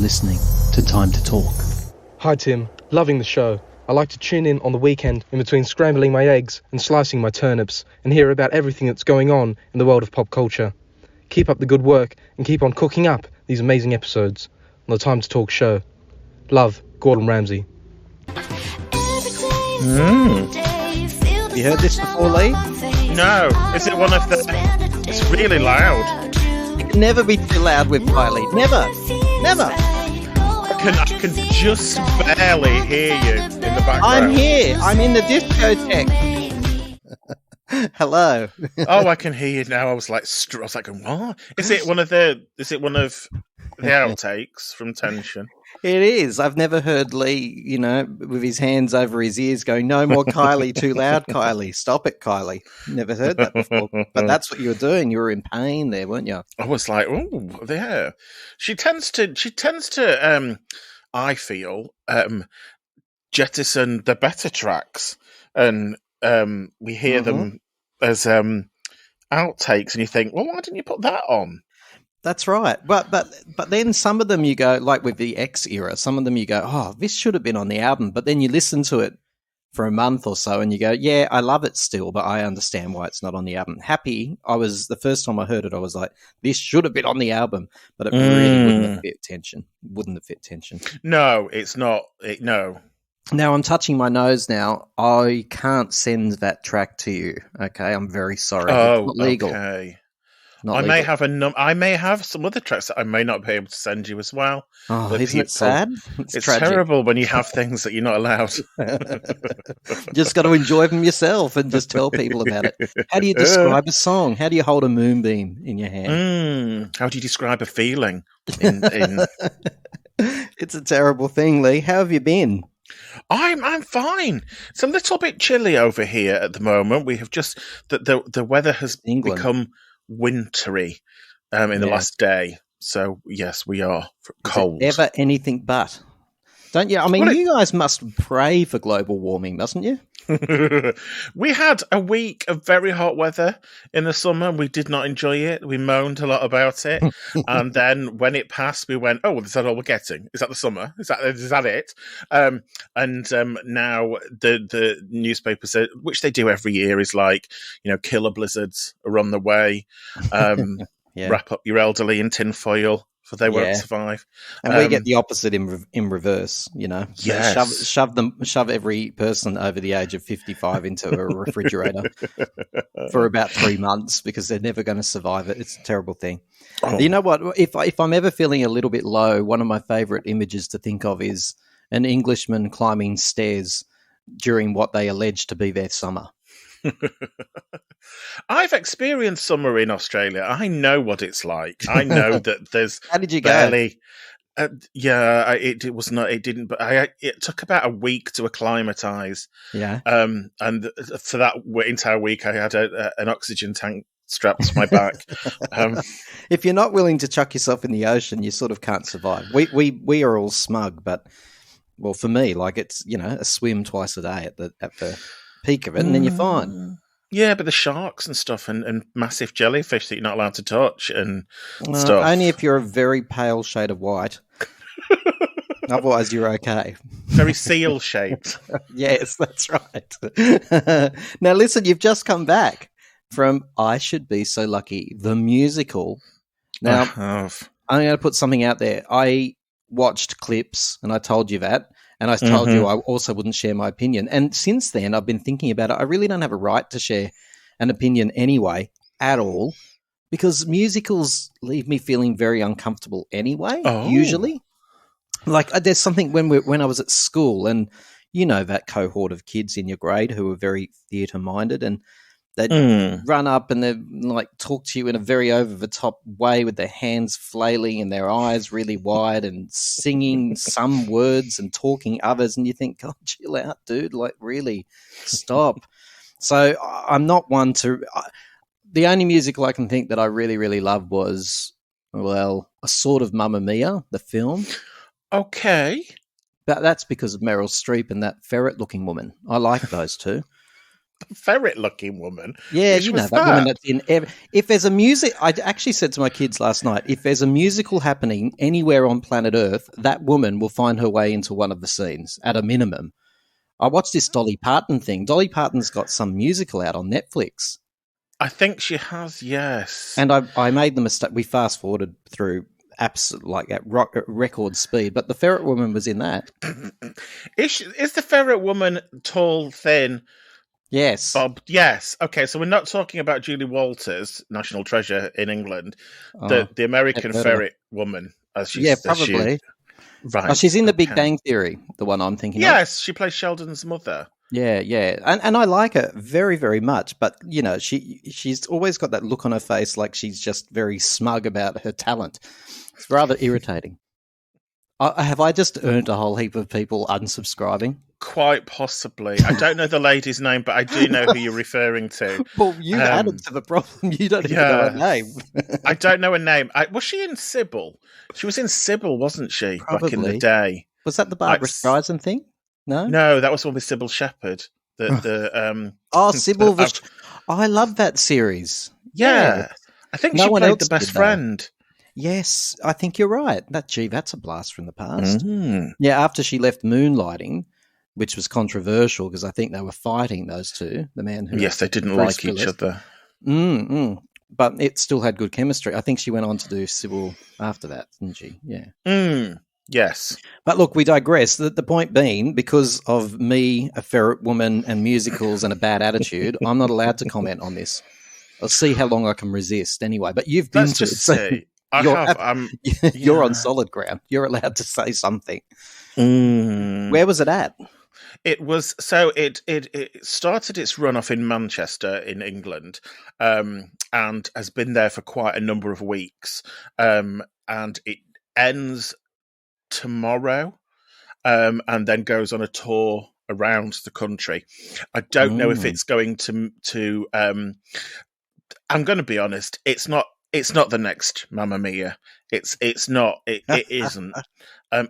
listening to Time to Talk. Hi Tim, loving the show. I like to tune in on the weekend in between scrambling my eggs and slicing my turnips and hear about everything that's going on in the world of pop culture. Keep up the good work and keep on cooking up these amazing episodes on the Time to Talk show. Love, Gordon Ramsay. You heard this before, Leigh? No. Is it one of the... It's really loud. It can never be too loud with Kylie. Never. I can just barely hear you in the background. I'm here. I'm in the discotheque. Hello. Oh, I can hear you now. I was like, what? Is it one of the outtakes from Tension? It is. I've never heard Leigh, with his hands over his ears going, no more Kylie, too loud, Kylie. Stop it, Kylie. Never heard that before. But that's what you were doing. You were in pain there, weren't you? I was like, oh, there. She tends to, I feel, jettison the better tracks. And we hear them as outtakes and you think, well, why didn't you put that on? That's right. But then some of them you go, like with the X era, some of them you go, oh, this should have been on the album. But then you listen to it for a month or so and you go, yeah, I love it still, but I understand why it's not on the album. Happy, the first time I heard it, I was like, this should have been on the album, but it really wouldn't have fit Tension. No, it's not. No. Now I'm touching my nose now. I can't send that track to you. Okay, I'm very sorry. Oh, it's not legal. Okay. Not I legal. may have some other tracks that I may not be able to send you as well. Oh, isn't it sad? It's tragic. Terrible when you have things that you're not allowed. Just got to enjoy them yourself and just tell people about it. How do you describe a song? How do you hold a moonbeam in your hand? How do you describe a feeling? It's a terrible thing, Leigh. How have you been? I'm fine. It's a little bit chilly over here at the moment. We have just the weather has become wintry in the last day. So yes, we are cold. Is it ever anything but? Don't you? I mean, you guys must pray for global warming, mustn't you? We had a week of very hot weather in the summer. We did not enjoy it. We moaned a lot about it. And then when it passed, we went, oh, is that all we're getting? Is that the summer? Is that it? Now the newspapers, which they do every year, is like, killer blizzards are on the way. Wrap up your elderly in tinfoil, for they won't survive. And we get the opposite in reverse, Yes. Shove every person over the age of 55 into a refrigerator for about 3 months because they're never going to survive it. It's a terrible thing. Oh. You know what? If I'm ever feeling a little bit low, one of my favorite images to think of is an Englishman climbing stairs during what they allege to be their summer. I've experienced summer in Australia. I know what it's like. I know that there's How did you barely. It was not. It didn't. But it took about a week to acclimatise. Yeah. And for that entire week, I had an oxygen tank strapped to my back. If you're not willing to chuck yourself in the ocean, you sort of can't survive. We are all smug, but well, for me, like it's a swim twice a day at the peak of it, and then you're fine. Yeah, but the sharks and stuff and massive jellyfish that you're not allowed to touch and stuff. Only if you're a very pale shade of white. Otherwise, you're okay. Very seal shaped. Yes, that's right. Now, listen, you've just come back from I Should Be So Lucky, the musical. Now, I'm going to put something out there. I watched clips, and I told you that. And I told you I also wouldn't share my opinion. And since then, I've been thinking about it. I really don't have a right to share an opinion anyway, at all, because musicals leave me feeling very uncomfortable anyway, usually. Like there's something when I was at school and, that cohort of kids in your grade who were very theatre-minded and they'd run up and they'd like talk to you in a very over-the-top way with their hands flailing and their eyes really wide and singing some words and talking others. And you think, God, chill out, dude. Like, really, stop. So I'm not one to the only musical I can think that I really, really loved was, well, a sort of Mamma Mia, the film. Okay. But that's because of Meryl Streep and that ferret-looking woman. I like those two. ferret-looking woman. Yeah, you know that woman that's in. If there's a music, I actually said to my kids last night, if there's a musical happening anywhere on planet Earth, that woman will find her way into one of the scenes at a minimum. I watched this Dolly Parton thing. Dolly Parton's got some musical out on Netflix. I think she has, yes. And I made the mistake. We fast forwarded through like at record speed, but the ferret woman was in that. Is the ferret woman tall, thin? Yes. Bob, yes. Okay, so we're not talking about Julie Walters, National Treasure in England, the American ferret woman. Probably. Right. She's in The Big Bang Theory, the one I'm thinking of. Yes, she plays Sheldon's mother. Yeah. And I like her very, very much, but, you know, she's always got that look on her face like she's just very smug about her talent. It's rather irritating. Have I just earned a whole heap of people unsubscribing? Quite possibly. I don't know the lady's name, but I do know who you're referring to. Well, you added to the problem. You don't even know her name. I don't know her name. Was she in Sybil? She was in Sybil, wasn't she? Probably. Back in the day. Was that the Barbara Streisand thing? No, that was one with Sybil Shepherd. Sybil. I love that series. Yeah. I think she played the best friend. Yes, I think you're right. That's a blast from the past. Mm-hmm. Yeah, after she left Moonlighting, which was controversial because I think they were fighting, those two. The man who they didn't like each other. But it still had good chemistry. I think she went on to do Sybil after that, didn't she? Yeah. Yes. But look, we digress. The point being, because of me, a ferret woman, and musicals and a bad attitude, I'm not allowed to comment on this. I'll see how long I can resist anyway. But you've been to it. You're on solid ground. You're allowed to say something. Where was it at? It was it started its run off in Manchester in England, and has been there for quite a number of weeks. And it ends tomorrow, and then goes on a tour around the country. I don't know if it's going to. I'm going to be honest. It's not the next Mamma Mia. It's not. It isn't.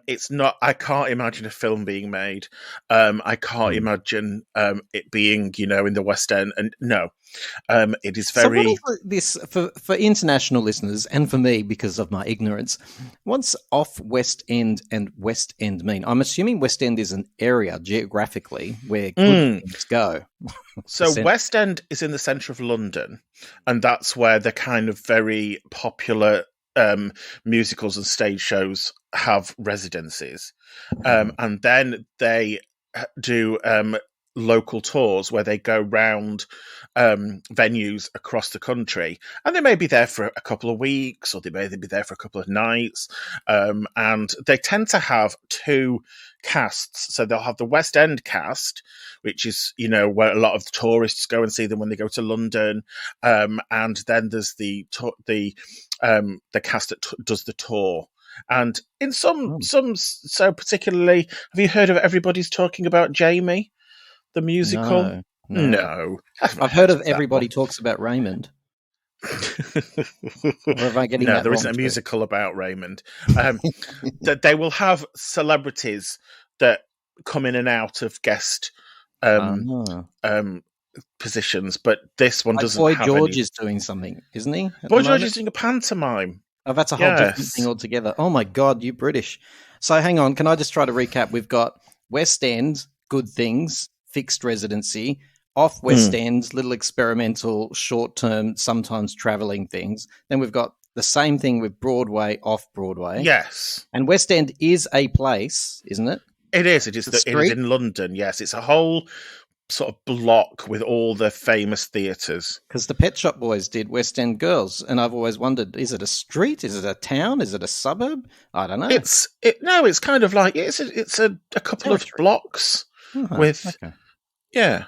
It's not. I can't imagine a film being made. I can't imagine it being, in the West End. And no, it is very. So what is this for international listeners and for me because of my ignorance? What's off West End and West End mean? I'm assuming West End is an area geographically where good things go. So West End is in the centre of London, and that's where the kind of very popular musicals and stage shows have residencies. And then they do local tours where they go round venues across the country, and they may be there for a couple of weeks, or they may be there for a couple of nights. And they tend to have two casts. So they'll have the West End cast, which is, where a lot of tourists go and see them when they go to London. And then there's the cast that does the tour. And in some, so particularly, have you heard of Everybody's Talking About Jamie, the musical? No. I've heard of Everybody Talks About Raymond. Or am I getting that there wrong isn't a musical about Raymond. That they will have celebrities that come in and out of guest positions, but this one doesn't. Boy George is doing something, isn't he? Boy George is doing a pantomime. Oh, that's a whole different thing altogether. Oh my God, you British. So hang on, can I just try to recap? We've got West End, good things, fixed residency, off West End, little experimental, short-term, sometimes travelling things. Then we've got the same thing with Broadway, off Broadway. Yes. And West End is a place, isn't it? It is. It is in London, yes. It's a whole sort of block with all the famous theatres. Because the Pet Shop Boys did West End Girls, and I've always wondered, is it a street? Is it a town? Is it a suburb? I don't know. It's kind of like it's a couple of blocks yeah.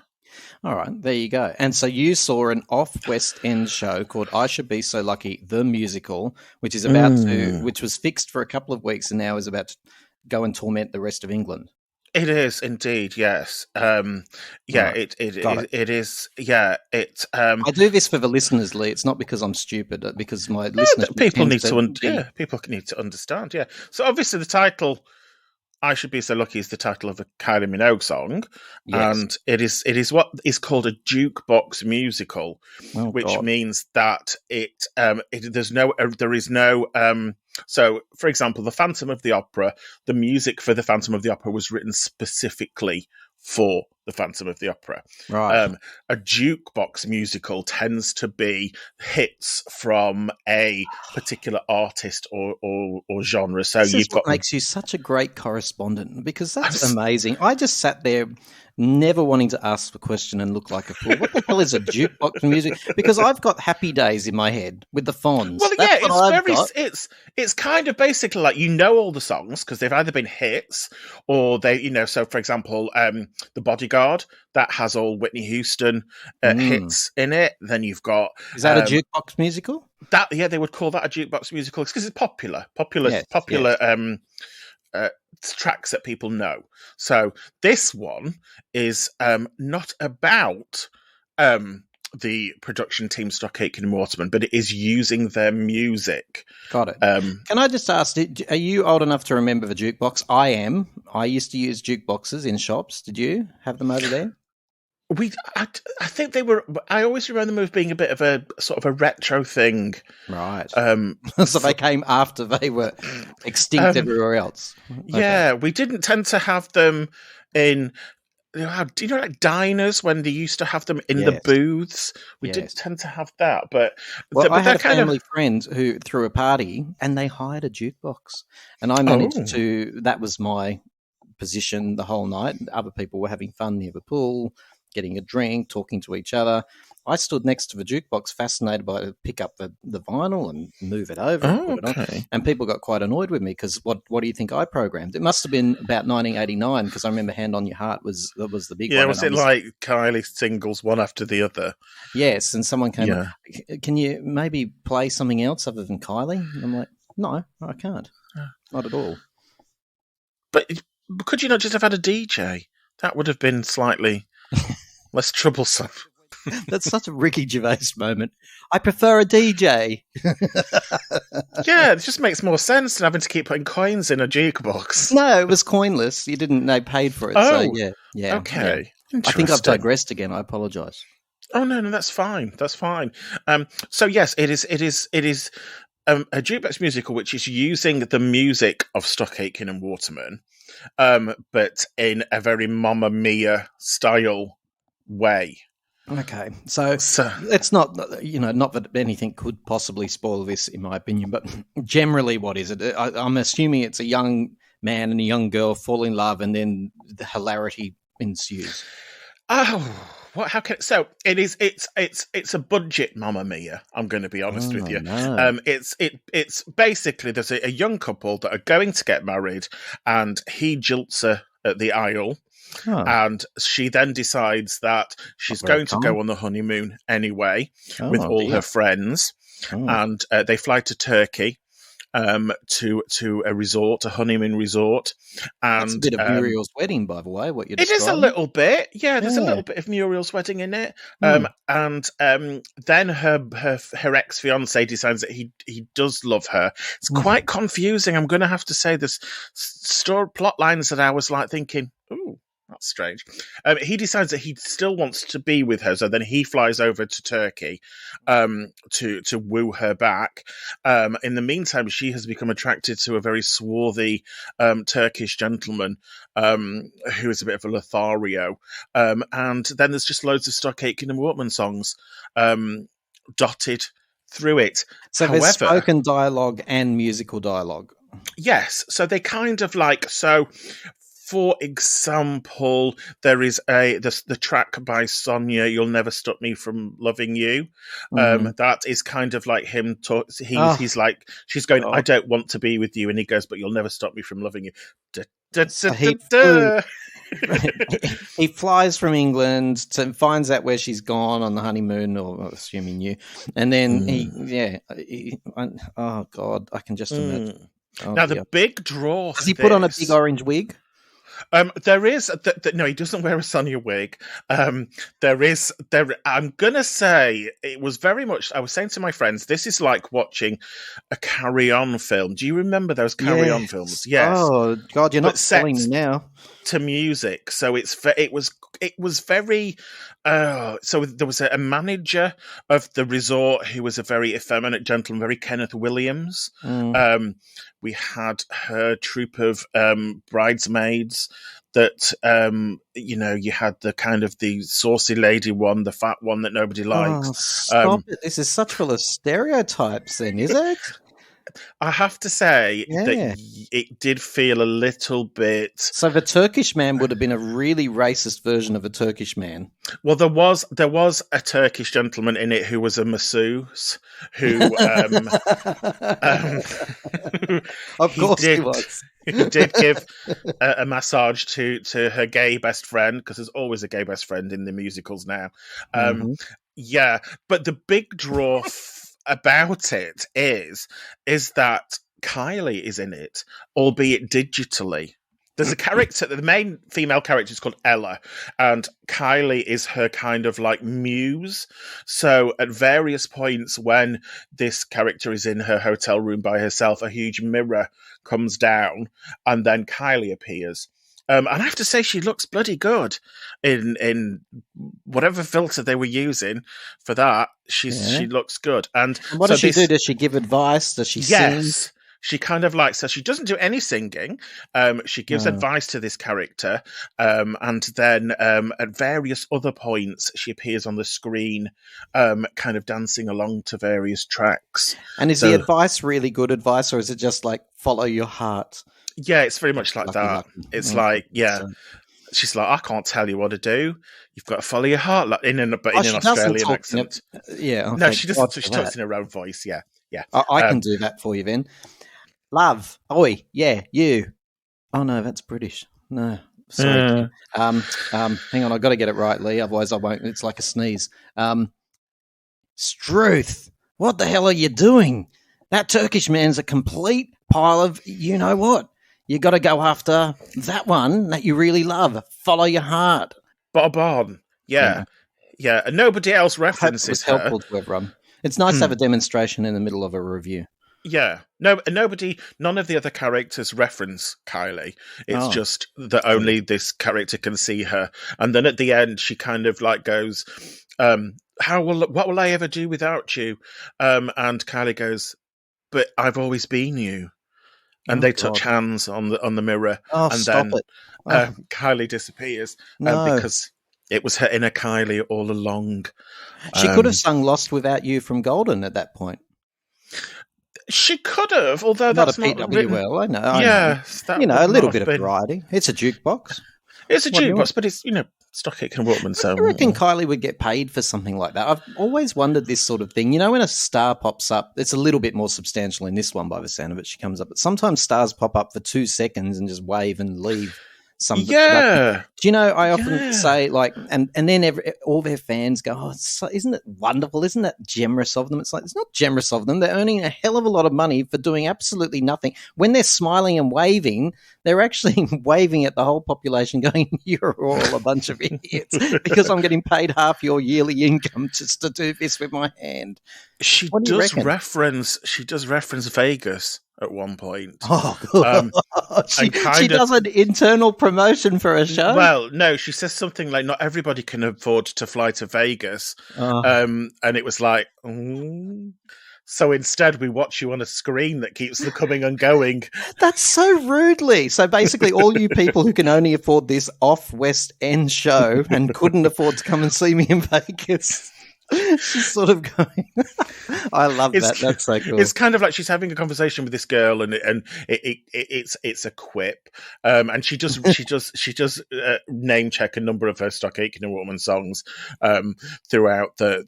All right, there you go. And so you saw an off West End show called I Should Be So Lucky, the musical, which is which was fixed for a couple of weeks and now is about to go and torment the rest of England. It is indeed, yes. It is. Yeah, it. I do this for the listeners, Leigh. It's not because I'm stupid, because my listeners. People need to understand. Yeah. So obviously the title I Should Be So Lucky is the title of a Kylie Minogue song, Yes. and it is what is called a jukebox musical, which means that there is no. So, for example, the Phantom of the Opera, the music for the Phantom of the Opera was written specifically for the Phantom of the Opera. Right. A jukebox musical tends to be hits from a particular artist or genre. So this is what makes you such a great correspondent, because that's amazing. I just sat there never wanting to ask the question and look like a fool. What the hell is a jukebox music? Because I've got Happy Days in my head with the Fonz. Well, yeah, it's kind of basically like all the songs because they've either been hits or they, so for example, The Bodyguard, that has all Whitney Houston hits in it. Then you've got... Is that a jukebox musical? They would call that a jukebox musical because it's popular tracks that people know. So this one is not about the production team Stock Aitken and Waterman, but it is using their music. Got it. Can I just ask, are you old enough to remember the jukebox? I am. I used to use jukeboxes in shops. Did you have them over there? I think they were. I always remember them as being a bit of a sort of a retro thing, right? So they came after they were extinct everywhere else. Yeah, we didn't tend to have them in. Do you know, like diners when they used to have them in the booths? We didn't tend to have that, but I had a family friend who threw a party and they hired a jukebox, and I managed to. That was my position the whole night. Other people were having fun near the pool, getting a drink, talking to each other. I stood next to the jukebox, fascinated by it, pick up the vinyl and move it over and put it on. And people got quite annoyed with me because what do you think I programmed? It must have been about 1989 because I remember Hand on Your Heart was the big one. Yeah, was it like Kylie singles one after the other? Yes, and someone came up, can you maybe play something else other than Kylie? And I'm like, no, I can't. Not at all. But could you not just have had a DJ? That would have been slightly less troublesome. That's such a Ricky Gervais moment. I prefer a DJ. Yeah, it just makes more sense than having to keep putting coins in a jukebox. No, it was coinless. You didn't. They paid for it. Oh, so yeah. Okay. Yeah. I think I've digressed again. I apologise. Oh no, that's fine. That's fine. So yes, it is a jukebox musical which is using the music of Stock Aitken and Waterman, but in a very Mamma Mia style way. Okay, so it's not, not that anything could possibly spoil this, in my opinion, but generally what is it? I'm assuming it's a young man and a young girl fall in love and then the hilarity ensues. Oh, how can so it is? It's a budget Mamma Mia. I'm going to be honest with you. No. It's basically there's a young couple that are going to get married, and he jilts her at the aisle. Oh. And she then decides that she's going to go on the honeymoon anyway with all her friends. And they fly to Turkey to a resort, a honeymoon resort. And that's a bit of Muriel's wedding, by the way, what you're describing. It is a little bit. Yeah, there's a little bit of Muriel's wedding in it. And then her ex-fiancé decides that he does love her. It's quite confusing. I'm going to have to say there's plot lines that I was like thinking, ooh, that's strange. He decides that he still wants to be with her, so then he flies over to Turkey to woo her back. In the meantime, she has become attracted to a very swarthy Turkish gentleman who is a bit of a Lothario. And then there's just loads of Stock Aitken and Waterman songs dotted through it. So there's spoken dialogue and musical dialogue. Yes, so they kind of like... For example, there is the track by Sonia, "You'll Never Stop Me From Loving You." That is kind of like him. He's like, she's going, "I don't want to be with you," and he goes, "But you'll never stop me from loving you." He flies from England finds out where she's gone on the honeymoon, or assuming you, and then oh God, I can just imagine. Now the big draw. Does he put on a big orange wig? There is no. He doesn't wear a Sonia wig. I'm gonna say it was very much. I was saying to my friends, this is like watching a Carry On film. Do you remember those Carry On films? Yes. Oh God, you're not telling me now. To music, so it was very. So there was a manager of the resort who was a very effeminate gentleman, very Kenneth Williams. We had her troupe of bridesmaids that, you had the kind of the saucy lady one, the fat one that nobody likes. Oh, stop it. This is such full of stereotypes then, is it? I have to say that it did feel a little bit... So the Turkish man would have been a really racist version of a Turkish man. Well, there was a Turkish gentleman in it who was a masseuse who... of course he was. He did give a massage to her gay best friend, because there's always a gay best friend in the musicals now. Yeah, but the big draw... about it is that Kylie is in it, albeit digitally. There's a character, the main female character is called Ella, and Kylie is her kind of like muse. So at various points when this character is in her hotel room by herself, a huge mirror comes down and then Kylie appears. And I have to say, she looks bloody good in whatever filter they were using for that. She looks good. And what does she do? Does she give advice? Does she sing? She kind of like, so she doesn't do any singing. She gives advice to this character. And then at various other points, she appears on the screen, kind of dancing along to various tracks. And is the advice really good advice, or is it just like follow your heart? Yeah, it's very much like that. It's like, she's like, I can't tell you what to do. You've got to follow your heart, like in an Australian accent. Okay, no, she doesn't. She talks in her own voice. Yeah. I can do that for you then. Love, oi, yeah, you. Oh no, that's British. No, sorry. Hang on, I've got to get it right, Leigh. Otherwise, I won't. It's like a sneeze. Struth, what the hell are you doing? That Turkish man's a complete pile of you know what. You got to go after that one that you really love. Follow your heart. Bob. Yeah. And nobody else references her. Helpful to everyone. It's nice to have a demonstration in the middle of a review. Yeah. None of the other characters reference Kylie. It's just that only this character can see her. And then at the end, she kind of like goes, what will I ever do without you? And Kylie goes, but I've always been you. And they touch hands on the mirror, and then Kylie disappears because it was her inner Kylie all along. She could have sung "Lost Without You" from Golden at that point. She could have, although not that's a not written. PWL. I know. A little bit of variety. It's a jukebox. It's a jukebox, but it's Stockett and Walkman. So I reckon Kylie would get paid for something like that. I've always wondered this sort of thing. When a star pops up, it's a little bit more substantial in this one by the sound of it. She comes up, but sometimes stars pop up for 2 seconds and just wave and leave. Yeah. Do I often say like, and then all their fans go, oh, isn't it wonderful? Isn't that generous of them? It's like, it's not generous of them. They're earning a hell of a lot of money for doing absolutely nothing. When they're smiling and waving, they're actually waving at the whole population going, you're all a bunch of idiots because I'm getting paid half your yearly income just to do this with my hand. She does reference Vegas at one point. She does an internal promotion for a show? Well, no, she says something like, not everybody can afford to fly to Vegas. And it was like, so instead we watch you on a screen that keeps the coming and going. That's so rudely. So basically all you people who can only afford this off West End show and couldn't afford to come and see me in Vegas. She's sort of going. I love that. That's so cool. It's kind of like she's having a conversation with this girl, and it's a quip. And she does name check a number of her Stock Aitken and Waterman songs throughout the.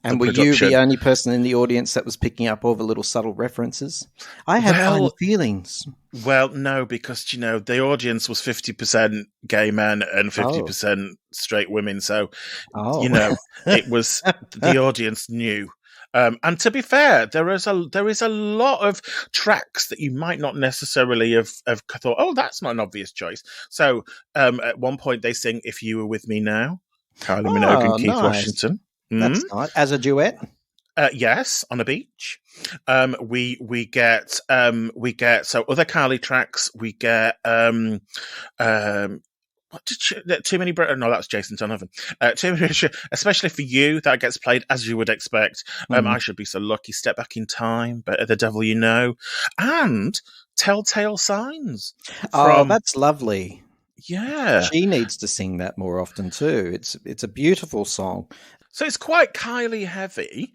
And were you the only person in the audience that was picking up all the little subtle references? I had fine feelings. Well, no, because, the audience was 50% gay men and 50% straight women. So, it was, the audience knew. And to be fair, there is a lot of tracks that you might not necessarily have thought, oh, that's not an obvious choice. So at one point they sing "If You Were With Me Now," Kylie Minogue and Keith nice. Washington. That's nice. As a duet. Yes, on a beach. We get so other Kylie tracks. We get what did Too Many No, that's Jason Donovan. Too Many, especially for you, that gets played as you would expect. I Should Be So Lucky, Step Back in Time, Better the Devil You Know, and Telltale Signs. That's lovely. Yeah, she needs to sing that more often too. It's a beautiful song. So it's quite Kylie heavy,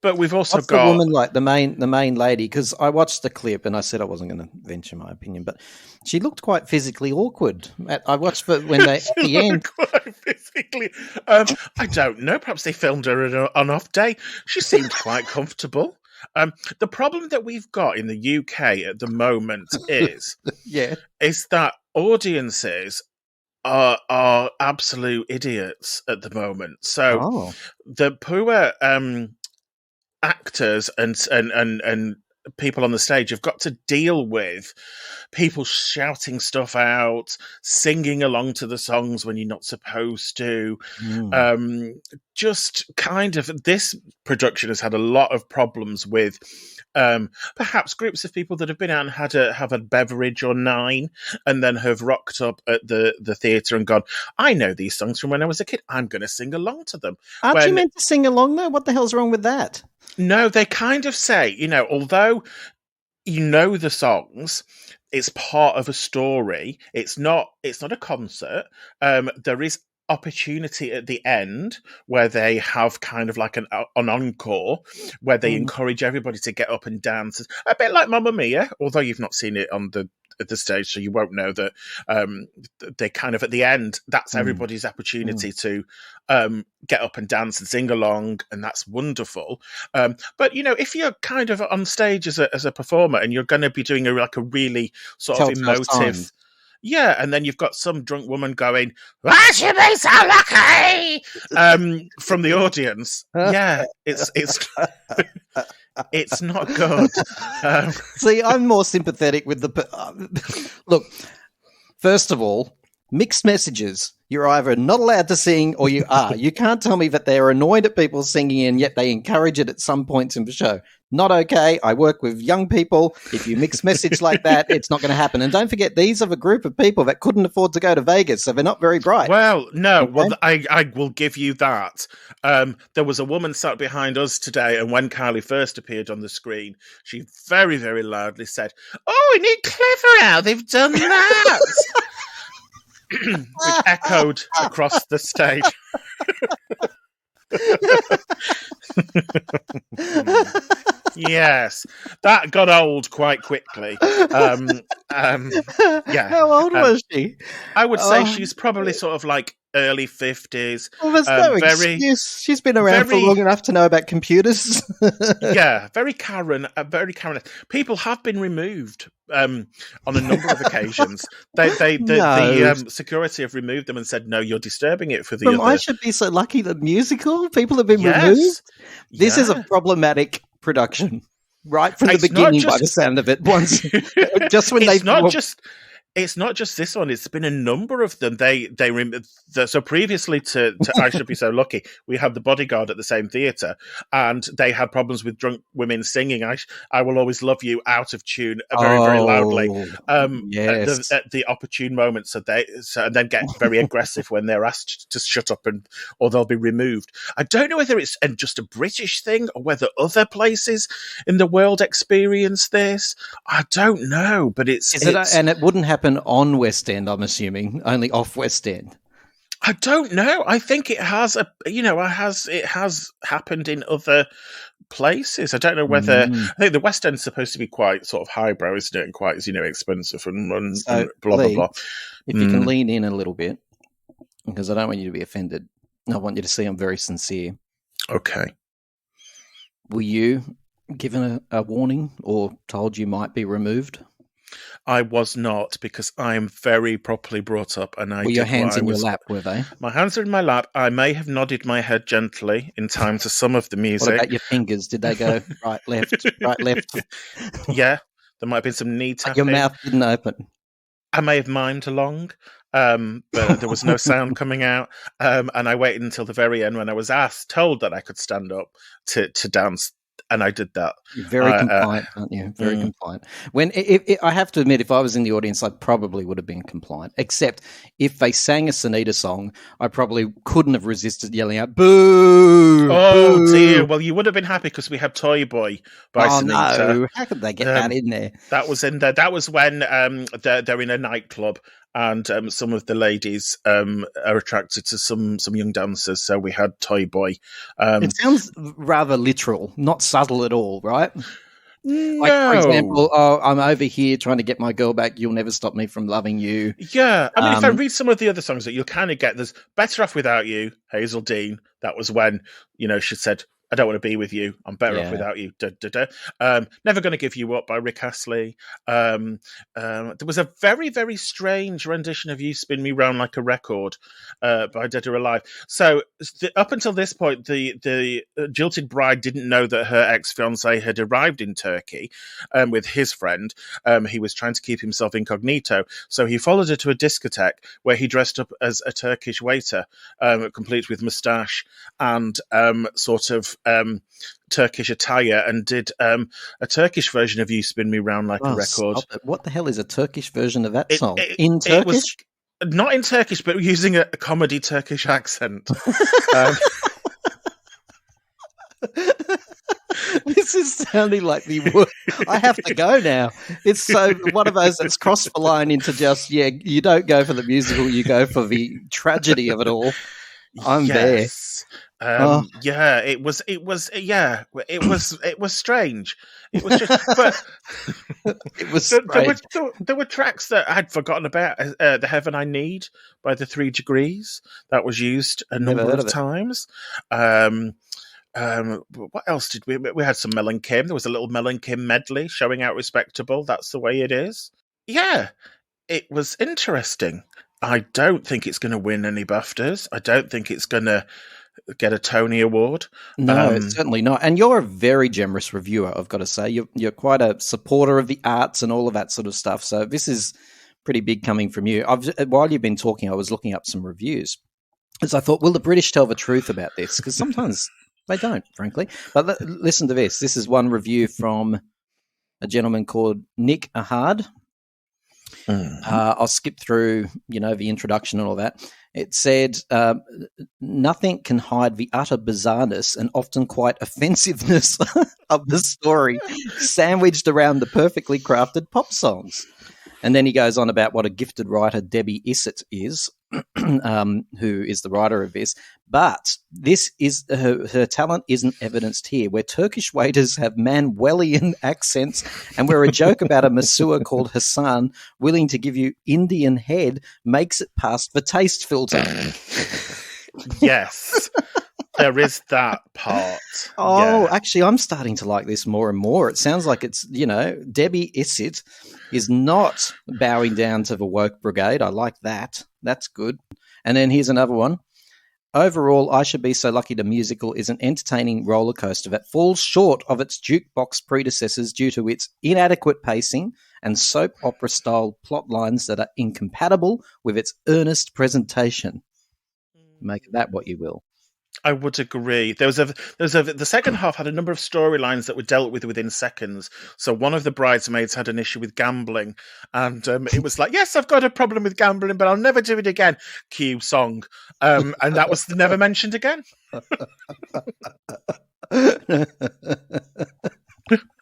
but we've also What's got the woman like the main lady. Because I watched the clip and I said I wasn't going to venture my opinion, but she looked quite physically awkward. I watched when they at the end. Quite physically, I don't know. Perhaps they filmed her on off day. She seemed quite comfortable. The problem that we've got in the UK at the moment is that audiences are absolute idiots at the moment. So the poor actors and people on the stage have got to deal with people shouting stuff out, singing along to the songs when you're not supposed to. Just kind of, this production has had a lot of problems with perhaps groups of people that have been out and have a beverage or 9 and then have rocked up at the theatre and gone, I know these songs from when I was a kid, I'm going to sing along to them. Aren't you meant to sing along though? What the hell's wrong with that? No, they kind of say, although you know the songs, it's part of a story. It's not a concert. There is opportunity at the end where they have kind of like an encore where they encourage everybody to get up and dance, a bit like Mamma Mia, although you've not seen it at the stage, so you won't know that they kind of at the end, that's everybody's opportunity to get up and dance and sing along, and that's wonderful. But if you're kind of on stage as a performer and you're going to be doing a really sort of emotive. Yeah, and then you've got some drunk woman going, "I should be so lucky," from the audience. Yeah, it's it's not good. See, I'm more sympathetic with look. First of all, mixed messages. You're either not allowed to sing or you are. You can't tell me that they're annoyed at people singing and yet they encourage it at some points in the show. Not okay. I work with young people. If you mix message like that, it's not going to happen. And don't forget, these are a group of people that couldn't afford to go to Vegas, so they're not very bright. Well, no. Okay? Well, I will give you that. There was a woman sat behind us today, and when Kylie first appeared on the screen, she very, very loudly said, "Oh, isn't it clever how they've done that?" Which echoed across the stage. Yes, that got old quite quickly. Yeah. How old was she? I would say she's probably sort of like early 50s. Well, there's no excuse. She's been around for long enough to know about computers. Yeah, very Karen. Very Karen. People have been removed on a number of occasions. The security have removed them and said, "No, you're disturbing it for the." From I Should Be So Lucky, the musical, people have been removed. This is a problematic production, right from the beginning. By the sound of it, once just when It's not just this one. It's been a number of them. So previously to I Should Be So Lucky, we had The Bodyguard at the same theatre, and they had problems with drunk women singing I Will Always Love You out of tune very, very loudly at the opportune moment. And then get very aggressive when they're asked to shut up or they'll be removed. I don't know whether it's just a British thing or whether other places in the world experience this. I don't know, but and it wouldn't happen on West End, I'm assuming, only off West End. I don't know. I think it has it has happened in other places. I don't know whether I think the West End's supposed to be quite sort of highbrow, isn't it, and quite expensive and blah Leigh, blah blah. If you can lean in a little bit, because I don't want you to be offended. I want you to see I'm very sincere. Okay. Were you given a warning or told you might be removed? I was not, because I am very properly brought up, and I were did your hands what in I your was. lap, were they? My hands are in my lap. I may have nodded my head gently in time to some of the music. What about your fingers? Did they go right, left, right, left? Yeah, there might have been some knee tapping. Your mouth didn't open. I may have mimed along, but there was no sound coming out. And I waited until the very end when I was told that I could stand up to dance, and I did that. You're very compliant, aren't you? Very compliant. I have to admit, if I was in the audience, I probably would have been compliant. Except if they sang a Sunita song, I probably couldn't have resisted yelling out "Boo!" Oh boo! dear! Well, you would have been happy because we had "Toy Boy" by Sunita. No! How could they get that in there? That was in there. That was when they're in a nightclub, and some of the ladies are attracted to some young dancers. So we had "Toy Boy." It sounds rather literal, not subtle at all, right? No. Like, for example, I'm over here trying to get my girl back. You'll never stop me from loving you. Yeah. I mean, if I read some of the other songs that you'll kind of get, there's Better Off Without You, Hazel Dean. That was when, she said, I don't want to be with you. I'm better off without you. Never Gonna Give You Up by Rick Astley. There was a very, very strange rendition of You Spin Me Round Like a Record by Dead or Alive. So up until this point, the jilted bride didn't know that her ex-fiance had arrived in Turkey with his friend. He was trying to keep himself incognito. So he followed her to a discotheque where he dressed up as a Turkish waiter, complete with moustache and sort of Turkish attire, and did a Turkish version of You Spin Me Round Like a Record. What the hell is a Turkish version of that song? In Turkish? Not in Turkish, but using a comedy Turkish accent. This is sounding like the worst. I have to go now. It's so one of those that's crossed the line into just, you don't go for the musical, you go for the tragedy of it all. I'm there. Yeah, it was strange. It was just, but it was strange. There were tracks that I had forgotten about. The Heaven I Need by the 3 Degrees, that was used a number of times. What else did we had some Mel and Kim. There was a little Mel and Kim medley, Showing Out Respectable. That's the way it is. Yeah, it was interesting. I don't think it's going to win any BAFTAs. I don't think it's going to get a Tony Award. No, certainly not. And you're a very generous reviewer, I've got to say. You're quite a supporter of the arts and all of that sort of stuff. So this is pretty big coming from you. While you've been talking, I was looking up some reviews. As I thought, will the British tell the truth about this? Because sometimes they don't, frankly. But listen to this. This is one review from a gentleman called Nick Ahad. I'll skip through, the introduction and all that. It said, nothing can hide the utter bizarreness and often quite offensiveness of the story sandwiched around the perfectly crafted pop songs. And then he goes on about what a gifted writer Debbie Issett is, who is the writer of this. But this is her talent isn't evidenced here, where Turkish waiters have Manuelian accents and where a joke about a masseur called Hassan willing to give you Indian head makes it past the taste filter. Yes. There is that part. Oh, yeah. Actually, I'm starting to like this more and more. It sounds like it's, Debbie Issett is not bowing down to the woke brigade. I like that. That's good. And then here's another one. Overall, I Should Be So Lucky the musical is an entertaining roller coaster that falls short of its jukebox predecessors due to its inadequate pacing and soap opera-style plot lines that are incompatible with its earnest presentation. Make of that what you will. I would agree. The second half had a number of storylines that were dealt with within seconds. So one of the bridesmaids had an issue with gambling, and it was like, yes, I've got a problem with gambling, but I'll never do it again. Cue song. And that was never mentioned again.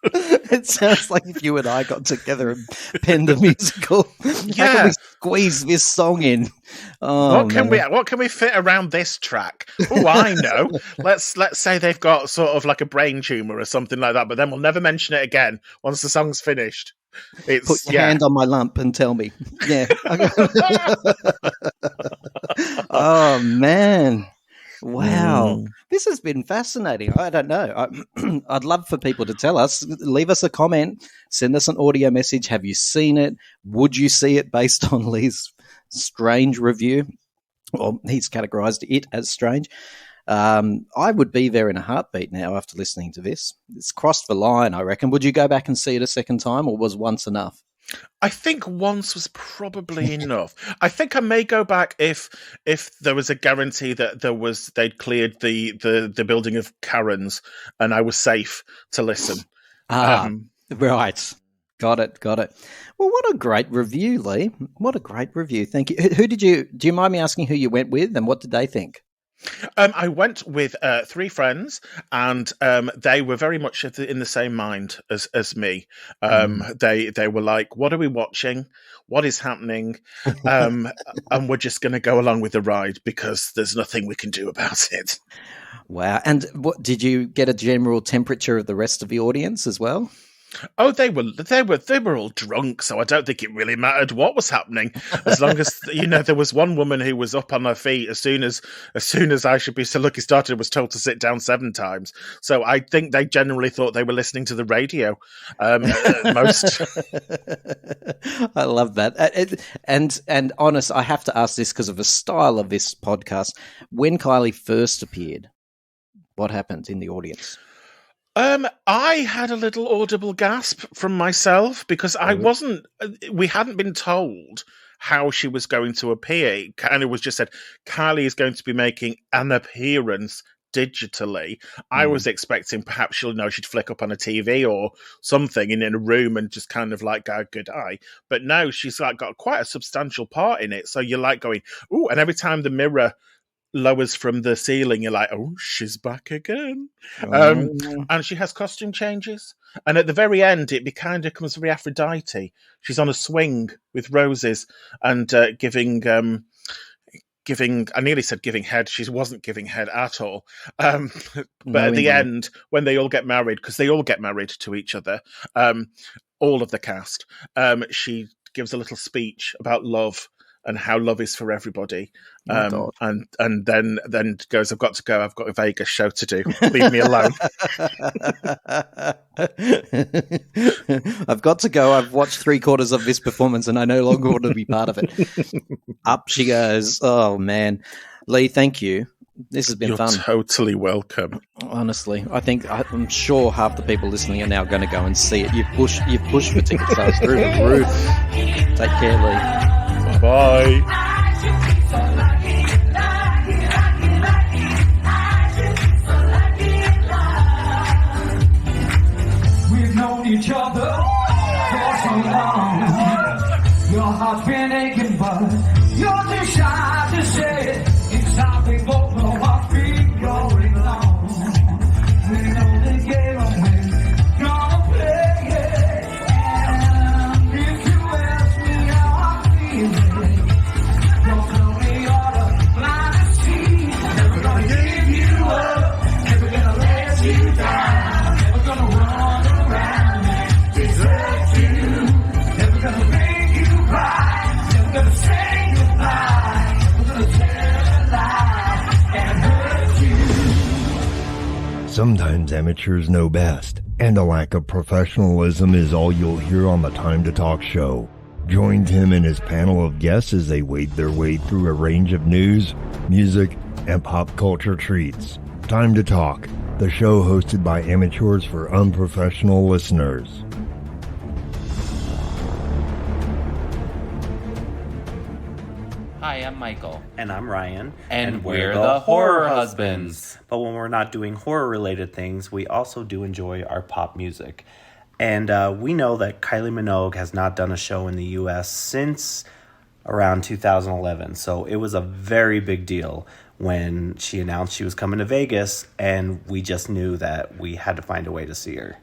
It sounds like if you and I got together and penned a musical. Yeah. How can we squeeze this song in? Oh, what can we fit around this track? Oh, I know. Let's say they've got sort of like a brain tumor or something like that, but then we'll never mention it again once the song's finished. Put your hand on my lump and tell me. Yeah. Oh man. Wow. This has been fascinating. I don't know. I'd love for people to tell us. Leave us a comment. Send us an audio message. Have you seen it? Would you see it based on Leigh's strange review? Well, he's categorized it as strange. I would be there in a heartbeat now after listening to this. It's crossed the line, I reckon. Would you go back and see it a second time, or was once enough? I think once was probably enough. I think I may go back if there was a guarantee that they'd cleared the building of Karen's and I was safe to listen. Right. Got it. Well, what a great review, Leigh. What a great review. Thank you. Do you mind me asking who you went with and what did they think? I went with 3 friends, and they were very much in the same mind as me. They were like, "What are we watching? What is happening?" And we're just going to go along with the ride because there's nothing we can do about it. Wow! And what did you get a general temperature of the rest of the audience as well? Oh, they were all drunk, so I don't think it really mattered what was happening, as long as there was one woman who was up on her feet as soon as I Should Be So Lucky started, was told to sit down 7 times. So I think they generally thought they were listening to the radio. Most. I love that, and honest, I have to ask this because of the style of this podcast. When Kylie first appeared, what happened in the audience? I had a little audible gasp from myself because we hadn't been told how she was going to appear. It kind of was just said, Kylie is going to be making an appearance digitally. I was expecting perhaps she'd flick up on a TV or something in a room and just kind of like go good eye. But no, she's like got quite a substantial part in it. So you're like going, ooh, and every time the mirror lowers from the ceiling, you're like, oh, she's back again. And she has costume changes, and at the very end it kind of becomes very Aphrodite. She's on a swing with roses and giving I nearly said giving head. She wasn't giving head at all. But at the end, when they all get married, because they all get married to each other, all of the cast, she gives a little speech about love and how love is for everybody. And then goes, I've got to go. I've got a Vegas show to do. Leave me alone. I've got to go. I've watched 3/4 of this performance and I no longer want to be part of it. Up she goes. Oh, man. Leigh, thank you. This has been fun. You're totally welcome. Honestly, I'm sure half the people listening are now going to go and see it. You've pushed for ticket sales through the roof. Take care, Leigh. Bye. We've known each other for so long. Your heart's been aching, but you're too shy to say it. Inside we both know what's been going on. We know the game and we're gonna play it. And if you ask me how I feel, don't tell me you're the blindest see. Never gonna give you up, never gonna let you down, never gonna run around and desert you, never gonna make you cry, never gonna say goodbye, never gonna tell a lie and hurt you. Sometimes amateurs know best, and a lack of professionalism is all you'll hear on the Time to Talk show. Join Tim and his panel of guests as they wade their way through a range of news, music, and pop culture treats. Time to Talk, the show hosted by amateurs for unprofessional listeners. Hi, I'm Michael. And I'm Ryan. And we're the Horror Husbands. But when we're not doing horror-related things, we also do enjoy our pop music. And we know that Kylie Minogue has not done a show in the U.S. since around 2011. So it was a very big deal when she announced she was coming to Vegas, and we just knew that we had to find a way to see her.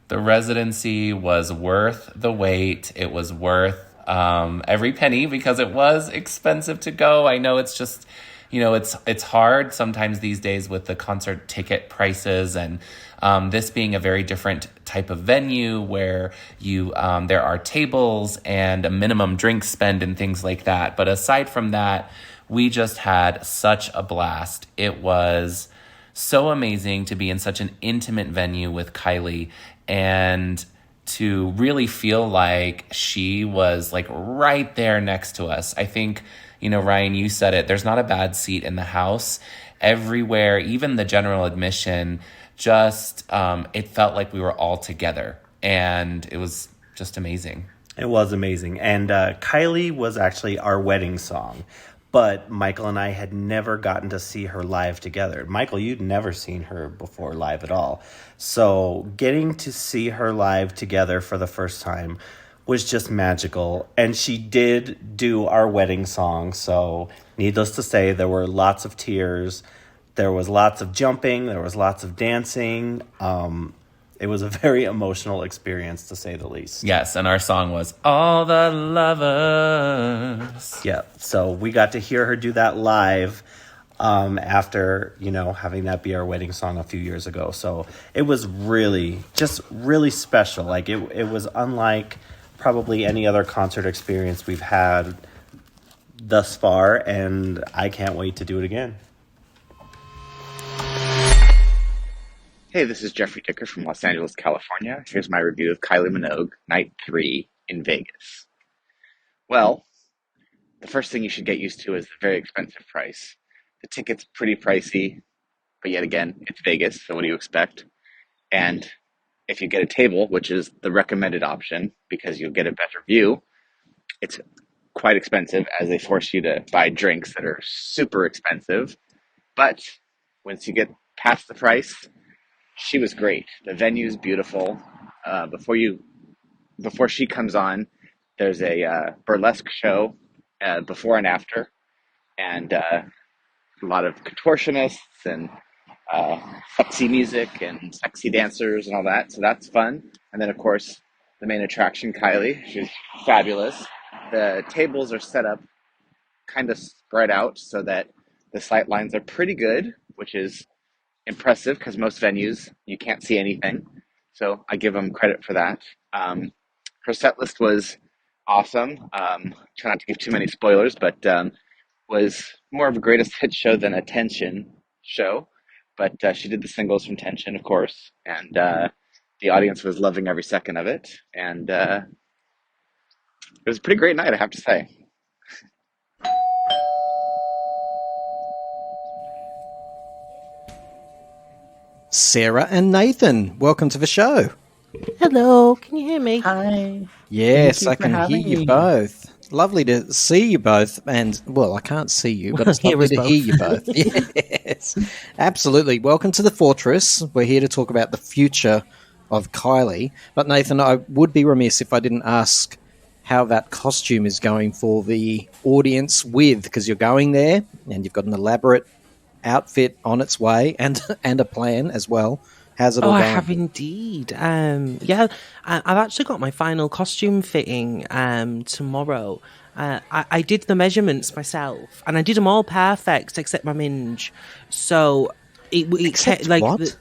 The residency was worth the wait. It was worth every penny because it was expensive to go. I know it's just, it's hard sometimes these days with the concert ticket prices, and this being a very different type of venue where there are tables and a minimum drink spend and things like that. But aside from that, we just had such a blast. It was so amazing to be in such an intimate venue with Kylie and to really feel like she was like right there next to us. I think, Ryan, you said it, there's not a bad seat in the house. Everywhere, even the general admission, just it felt like we were all together, and it was just amazing. It was amazing. And Kylie was actually our wedding song, but Michael and I had never gotten to see her live together. Michael, you'd never seen her before live at all. So getting to see her live together for the first time was just magical. And she did do our wedding song. So needless to say, there were lots of tears. There was lots of jumping. There was lots of dancing. It was a very emotional experience, to say the least. Yes, and our song was All the Lovers. Yeah, so we got to hear her do that live after, having that be our wedding song a few years ago. So it was really special. Like, it was unlike probably any other concert experience we've had thus far, and I can't wait to do it again. Hey, this is Jeffrey Dicker from Los Angeles, California. Here's my review of Kylie Minogue, Night 3 in Vegas. Well, the first thing you should get used to is the very expensive price. The ticket's pretty pricey, but yet again, it's Vegas, so what do you expect? And if you get a table, which is the recommended option because you'll get a better view, it's quite expensive as they force you to buy drinks that are super expensive. But once you get past the price, she was great. The venue's beautiful. Before she comes on, there's a burlesque show before and after, and a lot of contortionists and sexy music and sexy dancers and all that. So that's fun. And then, of course, the main attraction, Kylie. She's fabulous. The tables are set up kind of spread out so that the sight lines are pretty good, which is impressive because most venues you can't see anything, so I give them credit for that. Her set list was awesome. Try not to give too many spoilers, but was more of a greatest hits show than a tension show. But she did the singles from Tension, of course, and the audience was loving every second of it. And it was a pretty great night, I have to say. Sarah and Nathan, welcome to the show. Hello, can you hear me? Hi. Yes, I can hear you both. Lovely to see you both, and, well, I can't see you, but it's lovely to hear you both. Yes, absolutely. Welcome to the Fortress. We're here to talk about the future of Kylie. But, Nathan, I would be remiss if I didn't ask how that costume is going for the audience because you're going there, and you've got an elaborate outfit on its way and a plan as well. How's it all going? I have indeed. I've actually got my final costume fitting tomorrow. I did the measurements myself, and I did them all perfect except my minge. So except what?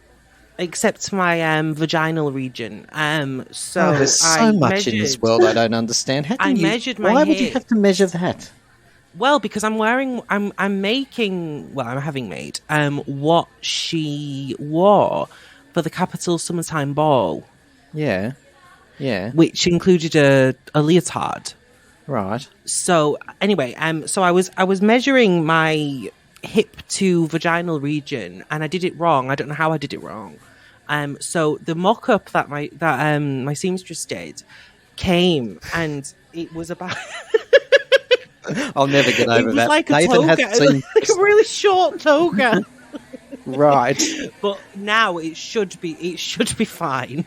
Except my vaginal region. There's so much in this world I don't understand. How can measured my Why hip. would you have to measure that? Well, because I'm having made what she wore for the Capital Summertime Ball. Yeah. Which included a leotard. Right. So anyway, so I was measuring my hip to vaginal region, and I did it wrong. I don't know how I did it wrong. So the mock-up that my seamstress did came, and it was about. I'll never get over that. Like Nathan toga. has seen like a really short toga. Right. But now it should be fine.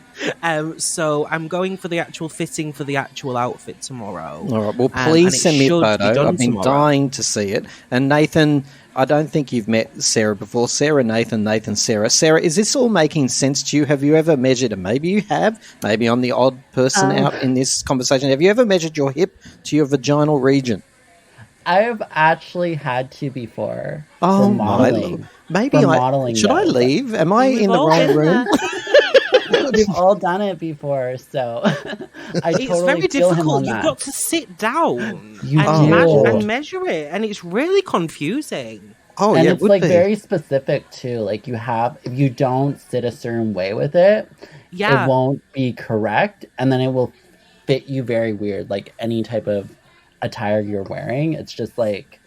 So I'm going for the actual fitting for the actual outfit tomorrow. All right. Well, please send me a photo. I've been dying to see it. And Nathan, I don't think you've met Sarah before. Sarah, Nathan, Sarah. Sarah, is this all making sense to you? Have you ever measured, and maybe you have, maybe I'm the odd person out in this conversation. Have you ever measured your hip to your vaginal region? I've actually had to before. Oh, for modeling. Maybe should I leave? Am I in the wrong room? We've all done it before, so I It's totally very feel him difficult. on You've that. got to sit down You and measure it, and it's really confusing. Oh, and yeah, it's it would like be. very specific too. Like if you don't sit a certain way with it, Yeah. it won't be correct, and then it will fit you very weird. Like any type of attire you're wearing, it's just like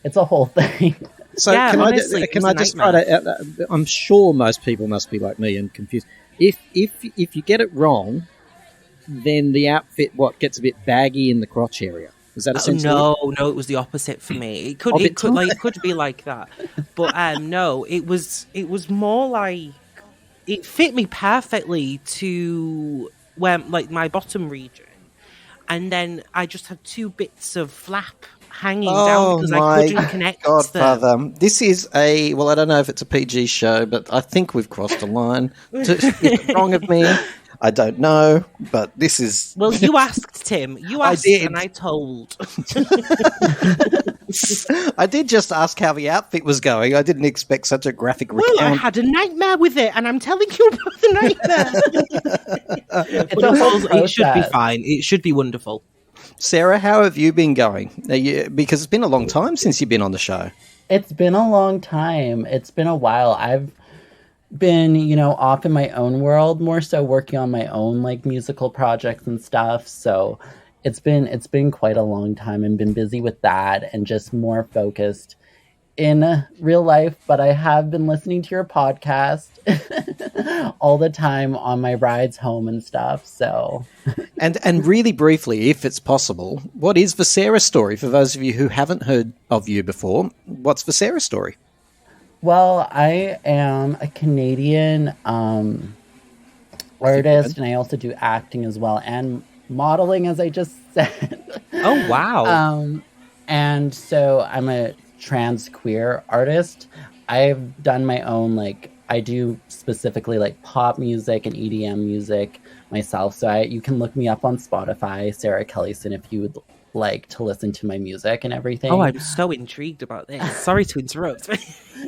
it's a whole thing. So Yeah, can honestly, it can was I a just try nightmare. to? I'm sure most people must be like me and confused. If you get it wrong, then the outfit gets a bit baggy in the crotch area. Is that essentially? No, it was the opposite for me. It could Bit tight. it could be like that, but no, it was more like it fit me perfectly to where like my bottom region, and then I just had two bits of flap hanging down because I couldn't connect them. Godfather. This is I don't know if it's a PG show, but I think we've crossed a line. Is it wrong of me? I don't know, but this is... Well, you asked, Tim. You asked, did. and I told. I did just ask how the outfit was going. I didn't expect such a graphic Well, I recount. had a nightmare with it, and I'm telling you about the nightmare. It's a whole It should be process. fine. It should be wonderful. Sarah, how have you been going? Because it's been a long time since you've been on the show. It's been a long time. It's been a while. I've been, off in my own world, more so working on my own like musical projects and stuff. So it's been quite a long time and been busy with that and just more focused in real life. But I have been listening to your podcast all the time on my rides home and stuff. So And really briefly, if it's possible, what is the Sarah story? For those of you who haven't heard of you before, what's the Sarah story? Well, I am a Canadian artist, and I also do acting as well, and modeling, as I just said. Oh, wow. And so I'm a trans queer artist. I've done my own, I do specifically pop music and EDM music myself. So you can look me up on Spotify, Sarah Kellison, if you would like to listen to my music and everything. Oh, I'm so intrigued about this. Sorry to interrupt.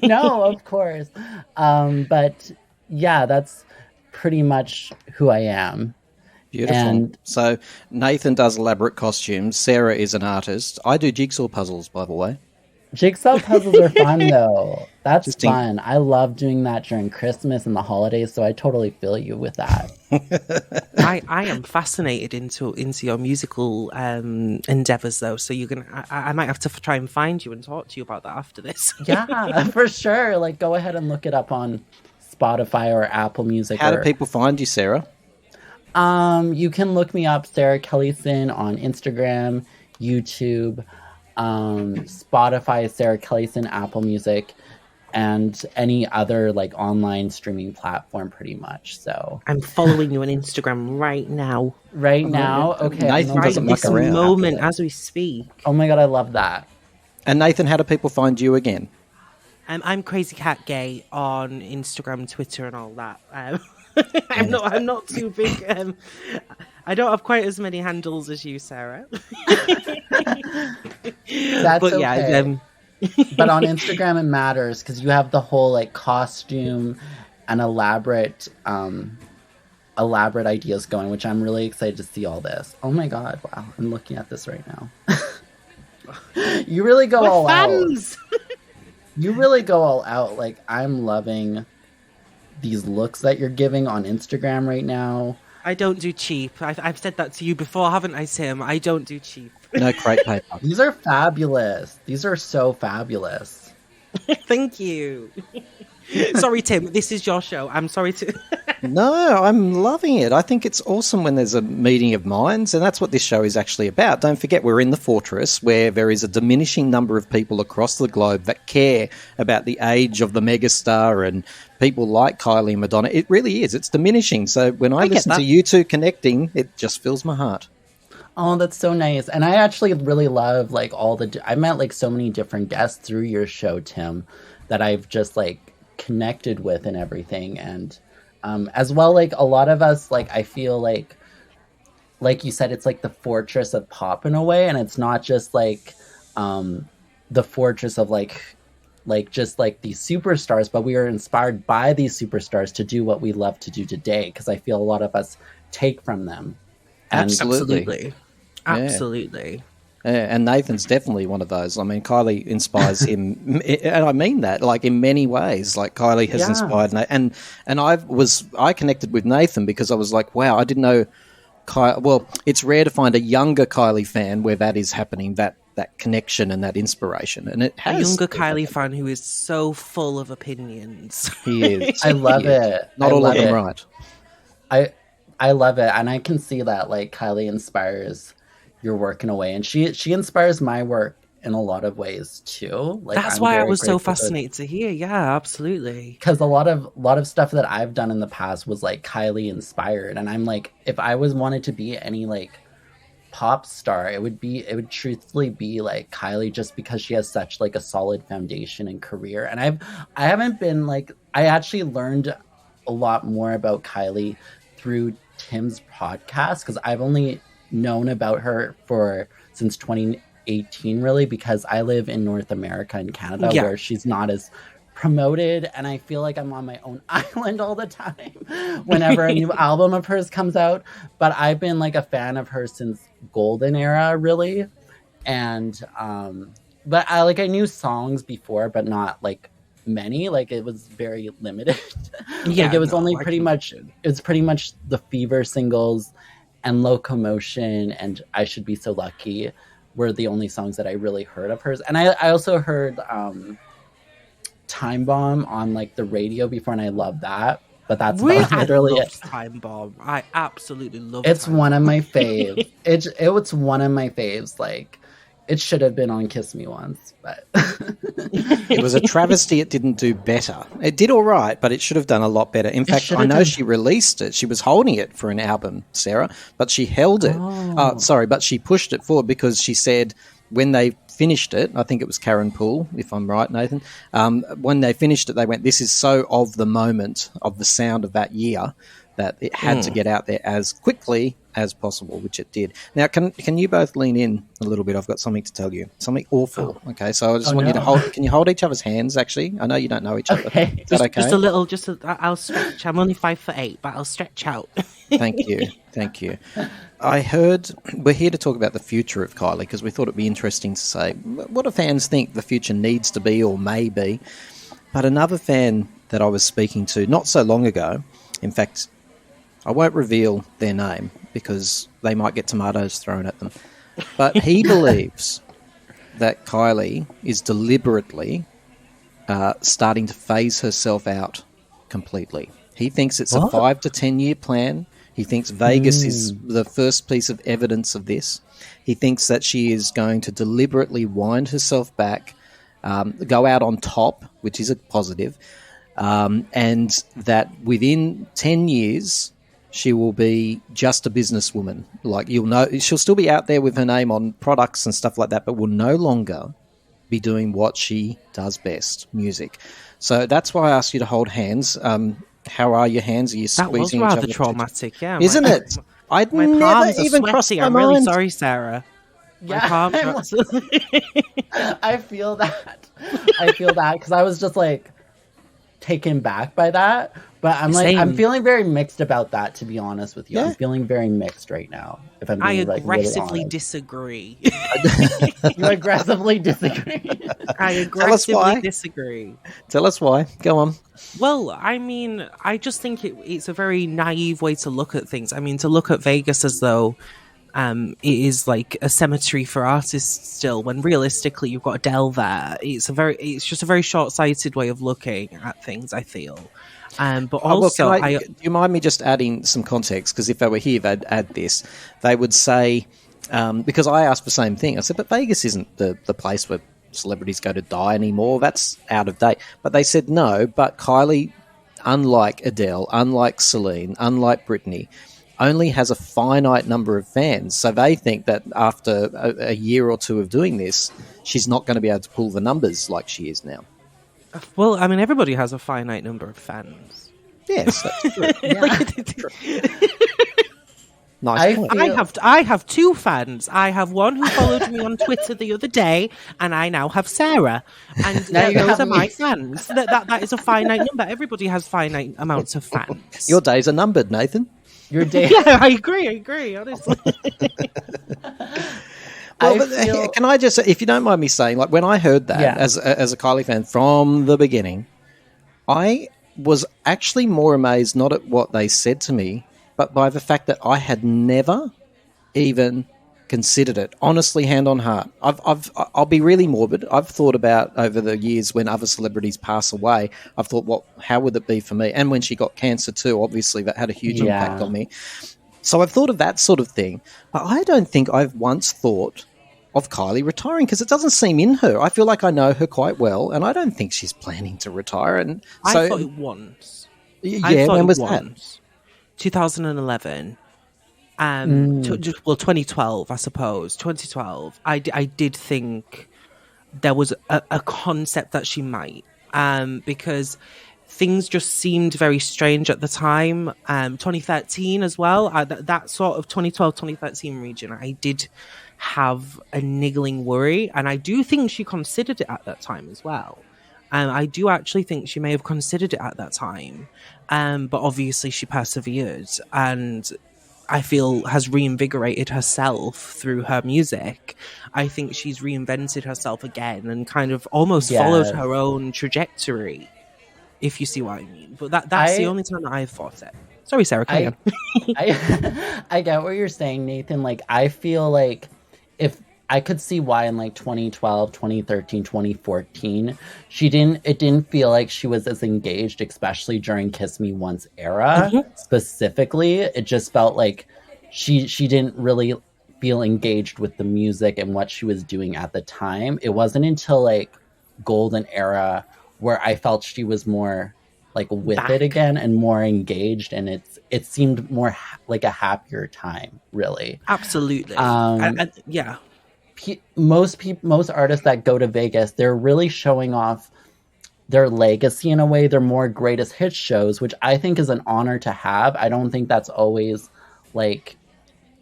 No, of course. But yeah, that's pretty much who I am. Beautiful. And so Nathan does elaborate costumes. Sarah is an artist. I do jigsaw puzzles, by the way. Jigsaw puzzles are fun, though. That's Interesting. fun. I love doing that during Christmas and the holidays, so I totally feel you with that. I am fascinated into your musical endeavors, though. So I might have to try and find you and talk to you about that after this. Yeah, for sure. Go ahead and look it up on Spotify or Apple Music. How do people find you, Sarah? You can look me up, Sarah Kellison, on Instagram, YouTube, Spotify, Sarah Kellison, Apple Music, and any other online streaming platform, pretty much. So I'm following you on Instagram right now. Right now, okay. Nathan Right doesn't muck this around. moment as we speak. Oh my god, I love that. And Nathan, how do people find you again? I'm Crazy Cat Gay on Instagram, Twitter, and all that. I'm not too big. I don't have quite as many handles as you, Sarah. That's but okay. yeah, But on Instagram, it matters because you have the whole costume and elaborate ideas going, which I'm really excited to see all this. Oh my god! Wow, I'm looking at this right now. You really go all fans. out. You really go all out. I'm loving these looks that you're giving on Instagram right now. I don't do cheap. I've said that to you before, haven't I, Tim? I don't do cheap. No crepe paper. These are fabulous. These are so fabulous. Thank you. Sorry, Tim. This is your show. I'm sorry to. No, I'm loving it. I think it's awesome when there's a meeting of minds, and that's what this show is actually about. Don't forget, we're in the Fortress, where there is a diminishing number of people across the globe that care about the age of the megastar and people like Kylie Madonna. It really is. It's diminishing. So when I listen to you two connecting, it just fills my heart. Oh, that's so nice. And I actually really love I met so many different guests through your show, Tim, that I've just connected with and everything. And as well, a lot of us, I feel like you said, it's the fortress of pop in a way. And it's not just the fortress of just these superstars, but we are inspired by these superstars to do what we love to do today. Because I feel a lot of us take from them. Absolutely. Absolutely. Yeah, and Nathan's definitely one of those. I mean, Kylie inspires him, and I mean that, like in many ways. Like Kylie has inspired Nathan, and I connected with Nathan because I was like, wow, I didn't know. Well, it's rare to find a younger Kylie fan where that is happening, that connection and that inspiration, and it has a younger Kylie fan who is so full of opinions. He is. I love it. Not all of them right. I love it, and I can see that like Kylie inspires your work in a way, and she inspires my work in a lot of ways too. Like that's why I was so fascinated to hear. Yeah, absolutely. Because a lot of stuff that I've done in the past was like Kylie inspired, and I'm like, if I wanted to be any like pop star, it would truthfully be like Kylie, just because she has such like a solid foundation and career. And I haven't been like, I actually learned a lot more about Kylie through Tim's podcast, because I've only known about her since 2018 really, because I live in North America in Canada where she's not as promoted, and I feel like I'm on my own island all the time whenever a new album of hers comes out. But I've been like a fan of her since Golden Era really, and but I knew songs before, but not like many. Like it was very limited. Like it was pretty much the Fever singles and Locomotion and I Should Be So Lucky were the only songs that I really heard of hers. And I also heard Time Bomb on like the radio before, and I love that. But that's literally it. Time Bomb. I absolutely love it. It's one of my faves. It was one of my faves. Like it should have been on Kiss Me Once, but it was a travesty. It didn't do better. It did all right, but it should have done a lot better. In fact, I know she released it. She was holding it for an album, Sarah, but she held it. But she pushed it forward because she said when they finished it, I think it was Karen Poole, if I'm right, Nathan, when they finished it, they went, this is so of the moment, of the sound of that year, that it had to get out there as quickly as possible, which it did. Now, can you both lean in a little bit? I've got something to tell you. Something awful. Okay, so I just want you to hold. Can you hold each other's hands, actually? I know you don't know each other. Is that okay? Just a little, I'll stretch. I'm only 5'8", but I'll stretch out. Thank you. I heard, we're here to talk about the future of Kylie because we thought it'd be interesting to say, what do fans think the future needs to be or may be? But another fan that I was speaking to not so long ago, in fact, I won't reveal their name because they might get tomatoes thrown at them, but he believes that Kylie is deliberately starting to phase herself out completely. He thinks it's a 5 to 10 year plan. He thinks Vegas is the first piece of evidence of this. He thinks that she is going to deliberately wind herself back, go out on top, which is a positive, and that within 10 years she will be just a businesswoman. Like, you'll know, she'll still be out there with her name on products and stuff like that, but will no longer be doing what she does best, music. So that's why I asked you to hold hands. How are your hands? Are you squeezing each other? That was rather traumatic, yeah. Isn't it? I'd never even crossed my mind. I'm really sorry, Sarah. Yeah, I feel that. Because I was just like taken back by that. But I'm feeling very mixed about that, to be honest with you. Yeah. I'm feeling very mixed right now. If I'm being, aggressively really disagree. You aggressively disagree. I aggressively disagree. Tell us why. Go on. Well, I mean, I just think it's a very naive way to look at things. I mean, to look at Vegas as though it is like a cemetery for artists still, when realistically you've got Adele there. It's just a very short-sighted way of looking at things, I feel. But also, do you mind me just adding some context? Because if they were here, they'd add this. They would say, because I asked the same thing. I said, but Vegas isn't the place where celebrities go to die anymore. That's out of date. But they said no. But Kylie, unlike Adele, unlike Celine, unlike Britney, only has a finite number of fans. So they think that after a year or two of doing this, she's not going to be able to pull the numbers like she is now. Well, I mean, everybody has a finite number of fans. Yes, that's true. Nice point. I have 2 fans. I have one who followed me on Twitter the other day, and I now have Sarah. And those are my fans. That is a finite number. Everybody has finite amounts of fans. Your days are numbered, Nathan. Your day. Yeah, I agree, honestly. Can I just, if you don't mind me saying, like when I heard that as a Kylie fan from the beginning, I was actually more amazed not at what they said to me, but by the fact that I had never even considered it. Honestly, hand on heart, I'll be really morbid. I've thought about over the years when other celebrities pass away. I've thought, how would it be for me? And when she got cancer too, obviously that had a huge impact on me. So I've thought of that sort of thing, but I don't think I've once thought of Kylie retiring because it doesn't seem in her. I feel like I know her quite well, and I don't think she's planning to retire. And so, I thought it once. Yeah, when was that? 2011. 2012, I suppose. 2012. I did think there was a concept that she might, because things just seemed very strange at the time. 2013 as well. That sort of 2012, 2013 region, I did have a niggling worry, and I do think she considered it at that time as well. I do actually think she may have considered it at that time, but obviously she persevered, and I feel has reinvigorated herself through her music. I think she's reinvented herself again and kind of almost followed her own trajectory, if you see what I mean. But that's the only time that I've thought it. Sorry, Sarah, carry on. I get what you're saying, Nathan. Like, I feel like if I could see why in like 2012, 2013, 2014, it didn't feel like she was as engaged, especially during Kiss Me Once era. Specifically, it just felt like she didn't really feel engaged with the music and what she was doing at the time. It wasn't until like Golden Era where I felt she was more like with it again and more engaged, and it seemed more like a happier time, really. Absolutely. Yeah. Most artists that go to Vegas, they're really showing off their legacy in a way. They're more greatest hits shows, which I think is an honor to have. I don't think that's always like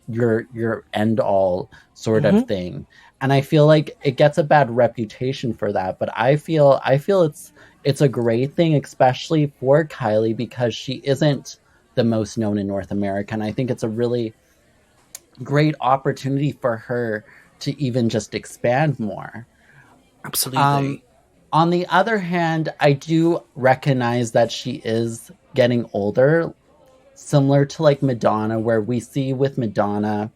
your end all sort of thing. And I feel like it gets a bad reputation for that, but I feel it's a great thing, especially for Kylie, because she isn't the most known in North America. And I think it's a really great opportunity for her to even just expand more. Absolutely. On the other hand, I do recognize that she is getting older, similar to like Madonna, where we see with Madonna,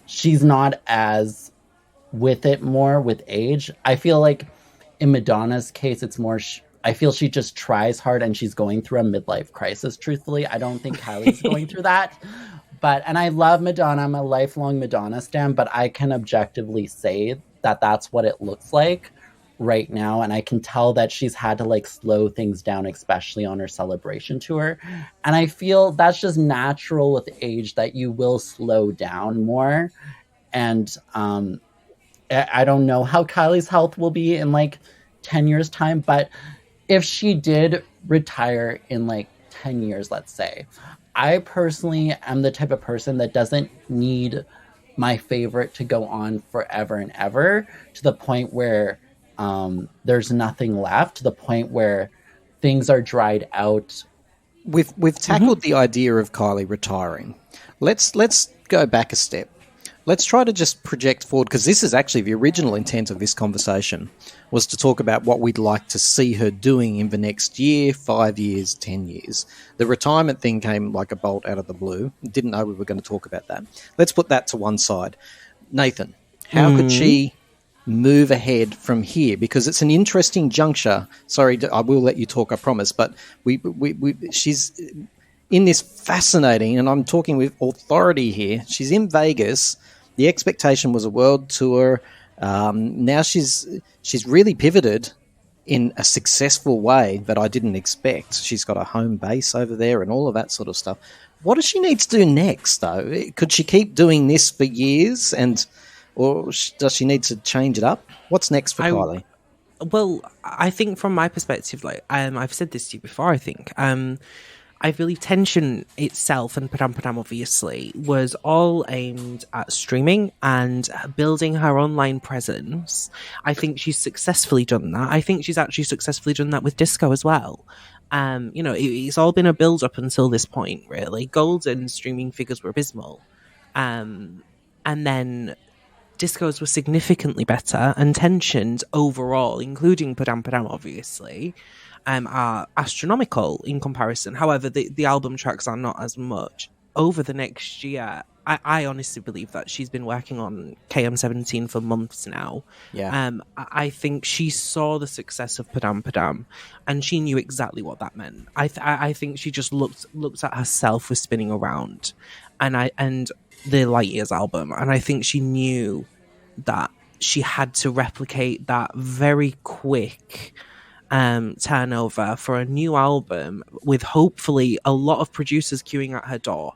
she's not as with it more with age. I feel like in Madonna's case, it's more... I feel she just tries hard and she's going through a midlife crisis, truthfully. I don't think Kylie's going through that. And I love Madonna. I'm a lifelong Madonna stan, but I can objectively say that that's what it looks like right now. And I can tell that she's had to like slow things down, especially on her celebration tour. And I feel that's just natural with age, that you will slow down more. And I don't know how Kylie's health will be in like 10 years time, but if she did retire in like 10 years, let's say, I personally am the type of person that doesn't need my favorite to go on forever and ever, to the point where there's nothing left, to the point where things are dried out. We've tackled the idea of Kylie retiring. Let's go back a step. Let's try to just project forward, because this is actually the original intent of this conversation, was to talk about what we'd like to see her doing in the next year, 5 years, 10 years. The retirement thing came like a bolt out of the blue. Didn't know we were going to talk about that. Let's put that to one side. Nathan, how could she move ahead from here? Because it's an interesting juncture. Sorry, I will let you talk, I promise. But she's in this fascinating, and I'm talking with authority here, she's in Vegas. The expectation was a world tour. Now she's really pivoted in a successful way that I didn't expect. She's got a home base over there and all of that sort of stuff. What does she need to do next, though? Could she keep doing this for years, or does she need to change it up? What's next for Kylie? Well, I think from my perspective, like I've said this to you before, I think, I believe Tension itself, and Padam Padam obviously, was all aimed at streaming and building her online presence. I think she's successfully done that. I think she's actually successfully done that with disco as well. It's all been a build up until this point, really. Golden streaming figures were abysmal. And then discos were significantly better, and tensions overall, including Padam Padam, obviously, are astronomical in comparison. However, the album tracks are not as much. Over the next year, I honestly believe that she's been working on KM17 for months now. Yeah. I think she saw the success of Padam Padam, and she knew exactly what that meant. I think she just looked at herself with Spinning Around, and the Light Years album, and I think she knew that she had to replicate that very quick turnover for a new album with hopefully a lot of producers queuing at her door.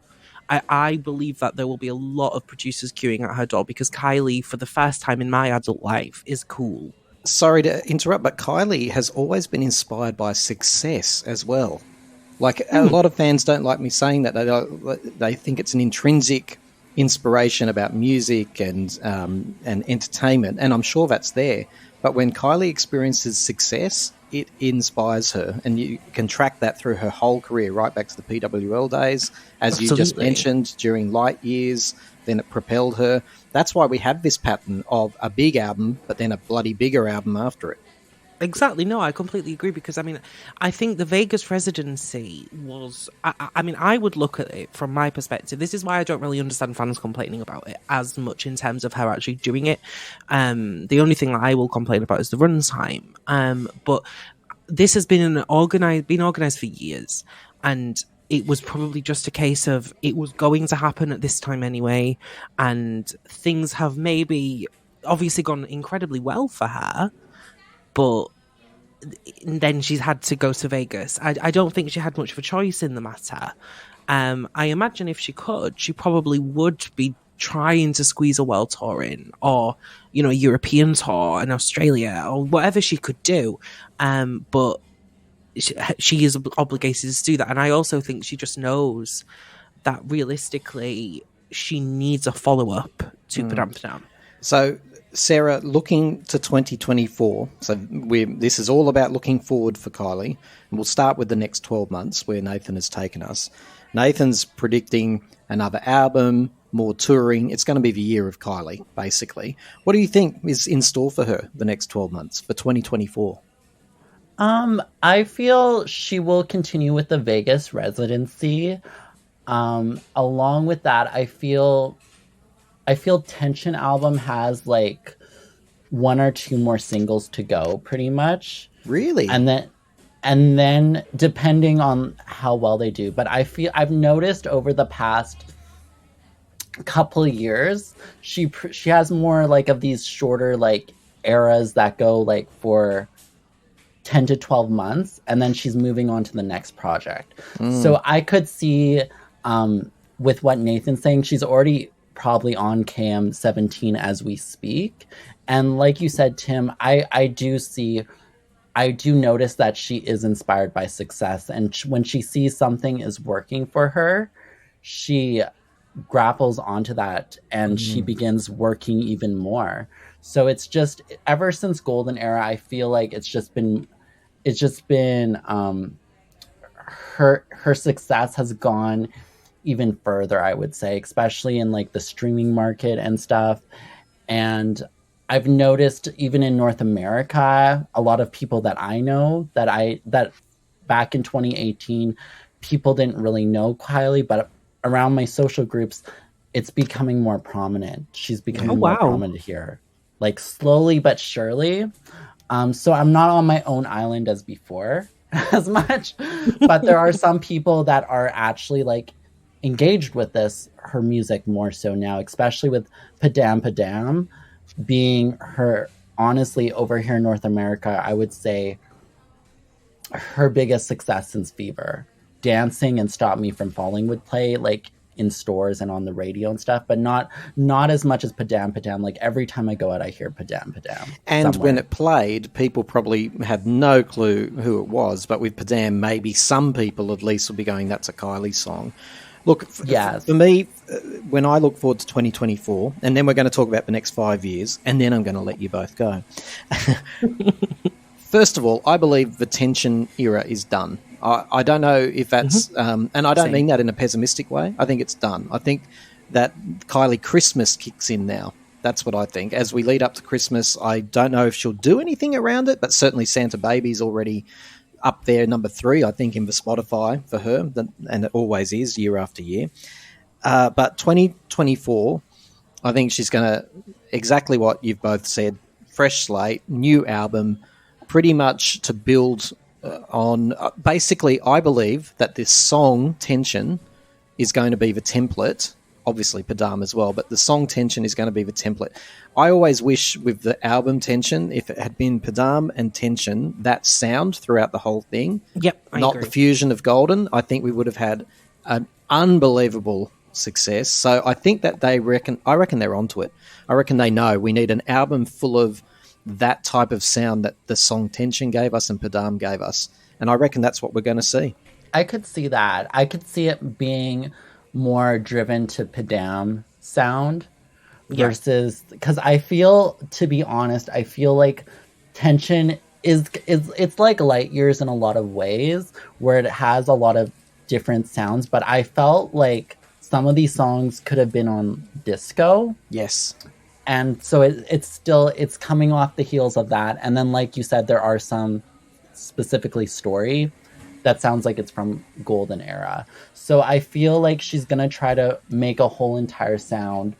I believe that there will be a lot of producers queuing at her door because Kylie, for the first time in my adult life, is cool. Sorry to interrupt, but Kylie has always been inspired by success as well. Like, a lot of fans don't like me saying that. They think it's an intrinsic inspiration about music and entertainment, and I'm sure that's there. But when Kylie experiences success, it inspires her, and you can track that through her whole career, right back to the PWL days, as Absolutely. You just mentioned, during Light Years, then it propelled her. That's why we have this pattern of a big album, but then a bloody bigger album after it. Exactly. No, I completely agree because, I think the Vegas residency was... I would look at it from my perspective. This is why I don't really understand fans complaining about it as much in terms of her actually doing it. The only thing that I will complain about is the runtime. But this has been organised for years, and it was probably just a case of it was going to happen at this time anyway, and things have maybe obviously gone incredibly well for her, but then she's had to go to Vegas. I don't think she had much of a choice in the matter. I imagine if she could, she probably would be trying to squeeze a world tour in, or, a European tour in Australia, or whatever she could do. But she is obligated to do that. And I also think she just knows that realistically she needs a follow-up to Padam Padam. So, Sarah, looking to 2024, so this is all about looking forward for Kylie, and we'll start with the next 12 months where Nathan has taken us. Nathan's predicting another album, more touring. It's going to be the year of Kylie, basically. What do you think is in store for her the next 12 months, for 2024? I feel she will continue with the Vegas residency. Along with that, I feel Tension album has like one or two more singles to go, pretty much. Really? And then depending on how well they do. But I've noticed over the past couple of years, she has more like of these shorter like eras that go like for 10 to 12 months, and then she's moving on to the next project. So I could see with what Nathan's saying, she's already probably on KM17 as we speak. And like you said, Tim, I do notice that she is inspired by success. And when she sees something is working for her, she grapples onto that and she begins working even more. So it's just, ever since Golden Era, I feel like it's just been her success has gone even further, I would say, especially in like the streaming market and stuff. And I've noticed even in North America, a lot of people that I know that back in 2018, people didn't really know Kylie, but around my social groups, it's becoming more prominent. She's becoming more prominent here, like slowly but surely. So I'm not on my own island as before as much, but there are some people that are actually like engaged with her music more so now, especially with Padam Padam being her, honestly, over here in North America, I would say her biggest success since Fever. Dancing and Stop Me From Falling would play like in stores and on the radio and stuff, but not as much as Padam Padam. Like every time I go out, I hear Padam Padam. And somewhere. When it played, people probably had no clue who it was, but with Padam, maybe some people at least will be going, that's a Kylie song. Look, for me, when I look forward to 2024, and then we're going to talk about the next 5 years, and then I'm going to let you both go. First of all, I believe the tension era is done. I don't know if that's, and I don't mean that in a pessimistic way. I think it's done. I think that Kylie Christmas kicks in now. That's what I think. As we lead up to Christmas, I don't know if she'll do anything around it, but certainly Santa Baby's already up there, number 3, I think, in the Spotify for her, and it always is year after year. But 2024, I think she's going to, exactly what you've both said, fresh slate, new album, pretty much to build on. Basically, I believe that this song, Tension, is going to be the template. Obviously, Padam as well, but the song Tension is going to be the template. I always wish with the album Tension, if it had been Padam and Tension, that sound throughout the whole thing, I not agree. the fusion of Golden, I think we would have had an unbelievable success. So I think that I reckon they're onto it. I reckon they know we need an album full of that type of sound that the song Tension gave us and Padam gave us. And I reckon that's what we're going to see. I could see that. I could see it being more driven to Padam sound versus, because I feel, to be honest, I feel like Tension is it's like Light Years in a lot of ways, where it has a lot of different sounds, but I felt like some of these songs could have been on disco. Yes. And so it's coming off the heels of that. And then, like you said, there are some, specifically Story, that sounds like it's from Golden Era. So I feel like she's going to try to make a whole entire sound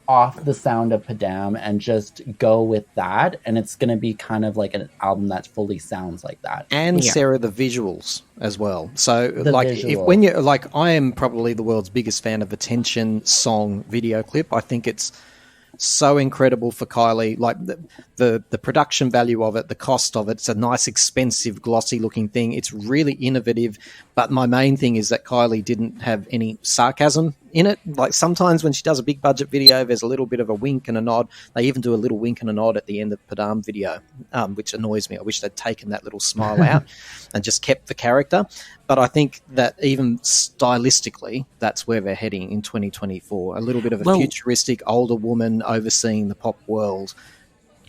off the sound of Padam and just go with that. And it's going to be kind of like an album that fully sounds like that. And Sarah, the visuals as well. So when you're like, I am probably the world's biggest fan of the Tension song video clip. I think it's so incredible for Kylie, like the production value of it, the cost of it. It's a nice, expensive, glossy looking thing. It's really innovative. But my main thing is that Kylie didn't have any sarcasm in it. Like sometimes when she does a big budget video, there's a little bit of a wink and a nod. They even do a little wink and a nod at the end of Padam video, which annoys me. I wish they'd taken that little smile out and just kept the character. But I think that even stylistically, that's where they're heading in 2024. A little bit of a futuristic older woman overseeing the pop world.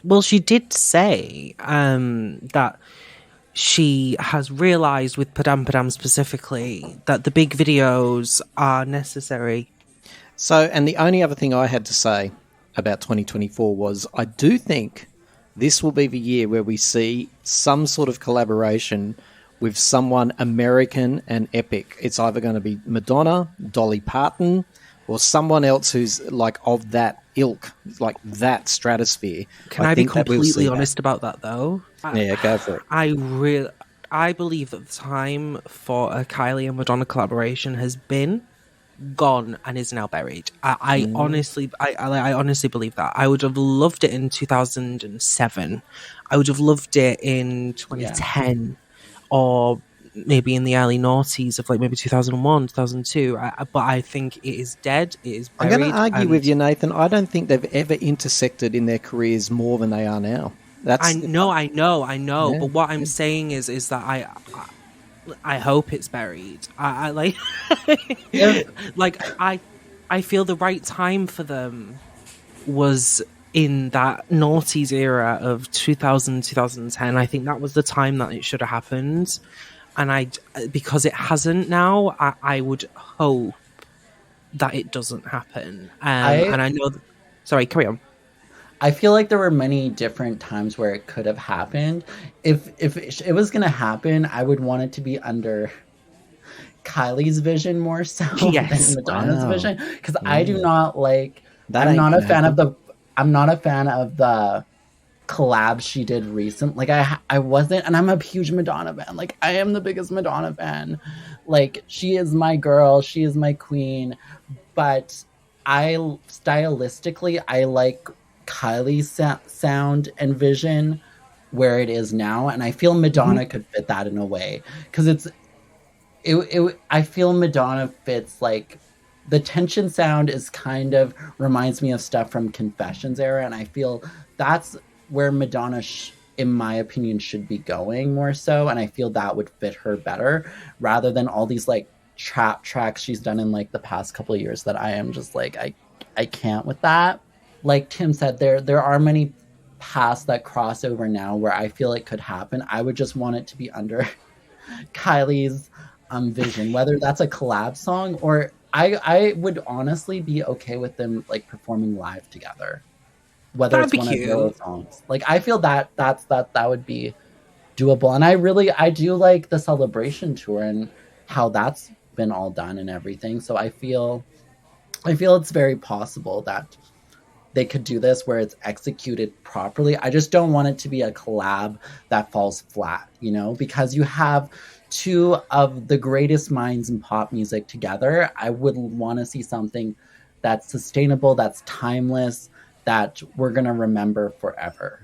Well, she did say that she has realised with Padam specifically that the big videos are necessary. So, and the only other thing I had to say about 2024 was I do think this will be the year where we see some sort of collaboration with someone American and epic. It's either going to be Madonna, Dolly Parton, or someone else who's like of that ilk, like that stratosphere. Can I be completely honest about that, though? Yeah, go for it. I believe that the time for a Kylie and Madonna collaboration has been gone and is now buried. I honestly believe that. I would have loved it in 2007. I would have loved it in 2010, or maybe in the early noughties of like maybe 2001, 2002. But I think it is dead. It is buried. I'm going to argue with you, Nathan. I don't think they've ever intersected in their careers more than they are now. I know. Yeah. But what I'm saying is that I hope it's buried. I like, I feel the right time for them was in that noughties era of 2000, 2010. I think that was the time that it should have happened. And because it hasn't now, I would hope that it doesn't happen. And I know... Sorry, carry on. I feel like there were many different times where it could have happened. If it was going to happen, I would want it to be under Kylie's vision more so than Madonna's vision. Because I do not like... I'm not a fan of the collabs she did recently. Like I wasn't, and I'm a huge Madonna fan. Like I am the biggest Madonna fan. Like she is my girl, she is my queen. But stylistically I like Kylie's sound and vision where it is now, and I feel Madonna could fit that in a way, because I feel Madonna fits like the Tension sound is kind of reminds me of stuff from Confessions era, and I feel that's where Madonna, in my opinion, should be going more so, and I feel that would fit her better, rather than all these like trap tracks she's done in like the past couple of years that I am just like, I can't with that. Like Tim said, there are many past that crossover now where I feel it could happen. I would just want it to be under Kylie's vision, whether that's a collab song or I would honestly be okay with them like performing live together. Whether That'd it's one cute. of those songs. Like I feel that would be doable. And I do like the Celebration tour and how that's been all done and everything. So I feel it's very possible that they could do this where it's executed properly. I just don't want it to be a collab that falls flat, you know, because you have two of the greatest minds in pop music together. I would want to see something that's sustainable, that's timeless, that we're going to remember forever.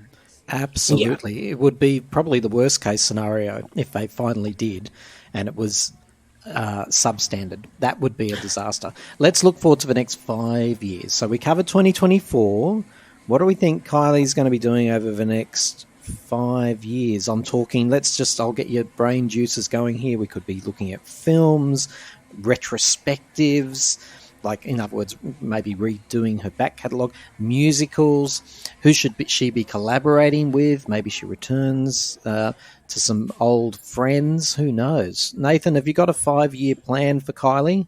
Absolutely. Yeah. It would be probably the worst case scenario if they finally did and it was substandard. That would be a disaster. Let's look forward to the next 5 years. So we covered 2024. What do we think Kylie's going to be doing over the next 5 years? I'm talking, I'll get your brain juices going here. We could be looking at films, retrospectives, like, in other words, maybe redoing her back catalogue, musicals. Who should she be collaborating with? Maybe she returns to some old friends. Who knows? Nathan, have you got a 5-year plan for Kylie?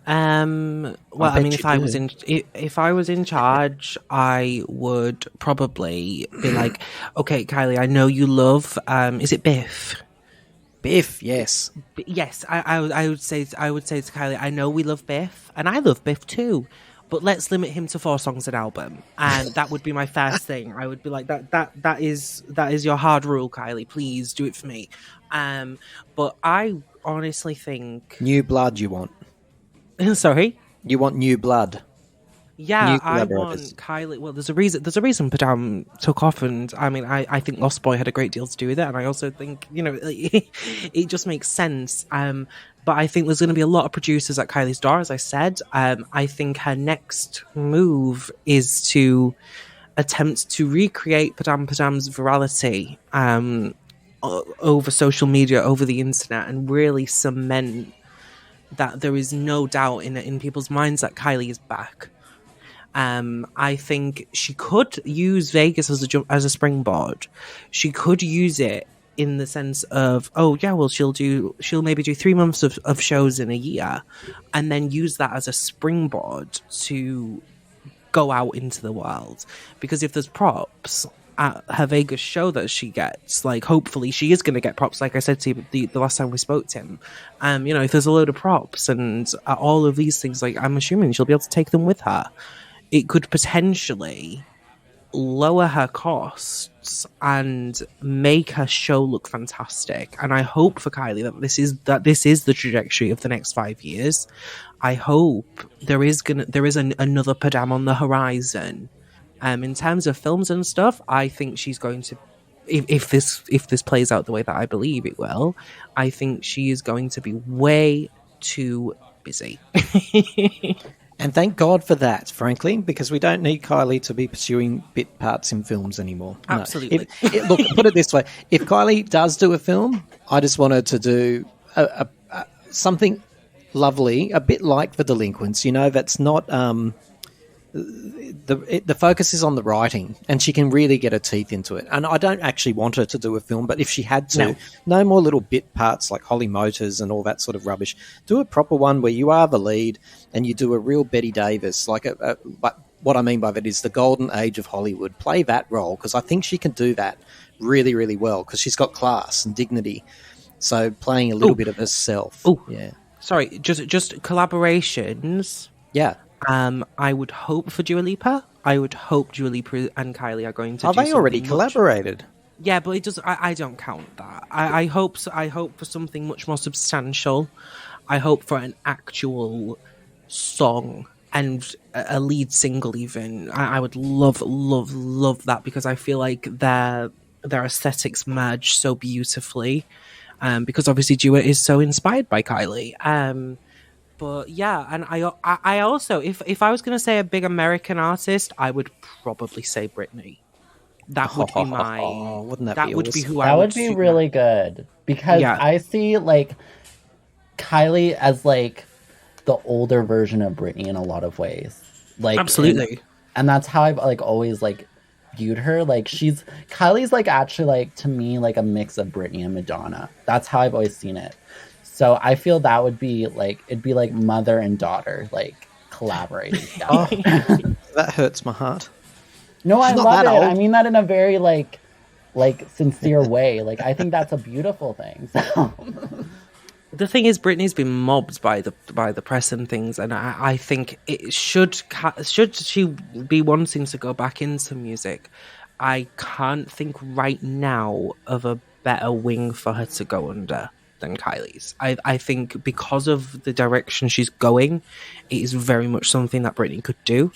Well, I mean, if I was in charge, I would probably be like, okay, Kylie, I know you love. Is it Biff? Biff, yes. Yes, I would say to Kylie, I know we love Biff, and I love Biff too, but let's limit him to 4 songs an album, and that would be my first thing. I would be like, that is your hard rule, Kylie. Please do it for me. But I honestly think new blood you want. Sorry, you want new blood. Yeah, I want Kylie. Well, there's a reason Padam took off, and I mean, I think Lost Boy had a great deal to do with it, and I also think, you know, it just makes sense. But I think there's going to be a lot of producers at Kylie's door, as I said. I think her next move is to attempt to recreate Padam's virality over social media, over the internet, and really cement that there is no doubt in people's minds that Kylie is back. I think she could use Vegas as a springboard. She could use it in the sense of, oh yeah, well she'll maybe do 3 months of shows in a year, and then use that as a springboard to go out into the world. Because if there's props at her Vegas show that she gets, like, hopefully she is going to get props, like I said to you the last time we spoke to him. You know, if there's a load of props and all of these things, like, I'm assuming she'll be able to take them with her. It could potentially lower her costs and make her show look fantastic. And I hope for Kylie that this is the trajectory of the next 5 years. I hope there is another Padam on the horizon. In terms of films and stuff, I think she's going to, if this plays out the way that I believe it will, I think she is going to be way too busy. And thank God for that, frankly, because we don't need Kylie to be pursuing bit parts in films anymore. Absolutely. No. Look, put it this way. If Kylie does do a film, I just want her to do something lovely, a bit like The Delinquents, you know, that's not... The focus is on the writing, and she can really get her teeth into it. And I don't actually want her to do a film, but if she had to, no more little bit parts like Holly Motors and all that sort of rubbish. Do a proper one where you are the lead and you do a real Bette Davis. But what I mean by that is the golden age of Hollywood. Play that role, because I think she can do that really, really well, because she's got class and dignity. So playing a little bit of herself. Oh, yeah. Sorry, just collaborations. Yeah. I would hope for Dua Lipa. I would hope Dua Lipa and Kylie are going to. Have they already collaborated? Yeah, but it does. I don't count that. I hope so. I hope for something much more substantial. I hope for an actual song and a lead single. Even I would love that, because I feel like their aesthetics merge so beautifully. Because obviously Dua is so inspired by Kylie. But yeah, and I also, if I was going to say a big American artist, I would probably say Britney. That would be my. Wouldn't that be would awesome? be who that I would. That would be really good, because I see like Kylie as like the older version of Britney in a lot of ways. Like, absolutely, and that's how I've like always like viewed her, like Kylie's like actually like to me like a mix of Britney and Madonna. That's how I've always seen it. So I feel that would be like it'd be like mother and daughter like collaborating together. That hurts my heart. No, I She's not love that it. old. I mean that in a very like sincere way. Like I think that's a beautiful thing. So. The thing is, Britney's been mobbed by the press and things, and I think it should she be wanting to go back into music, I can't think right now of a better wing for her to go under than Kylie's. I think because of the direction she's going, it is very much something that Britney could do.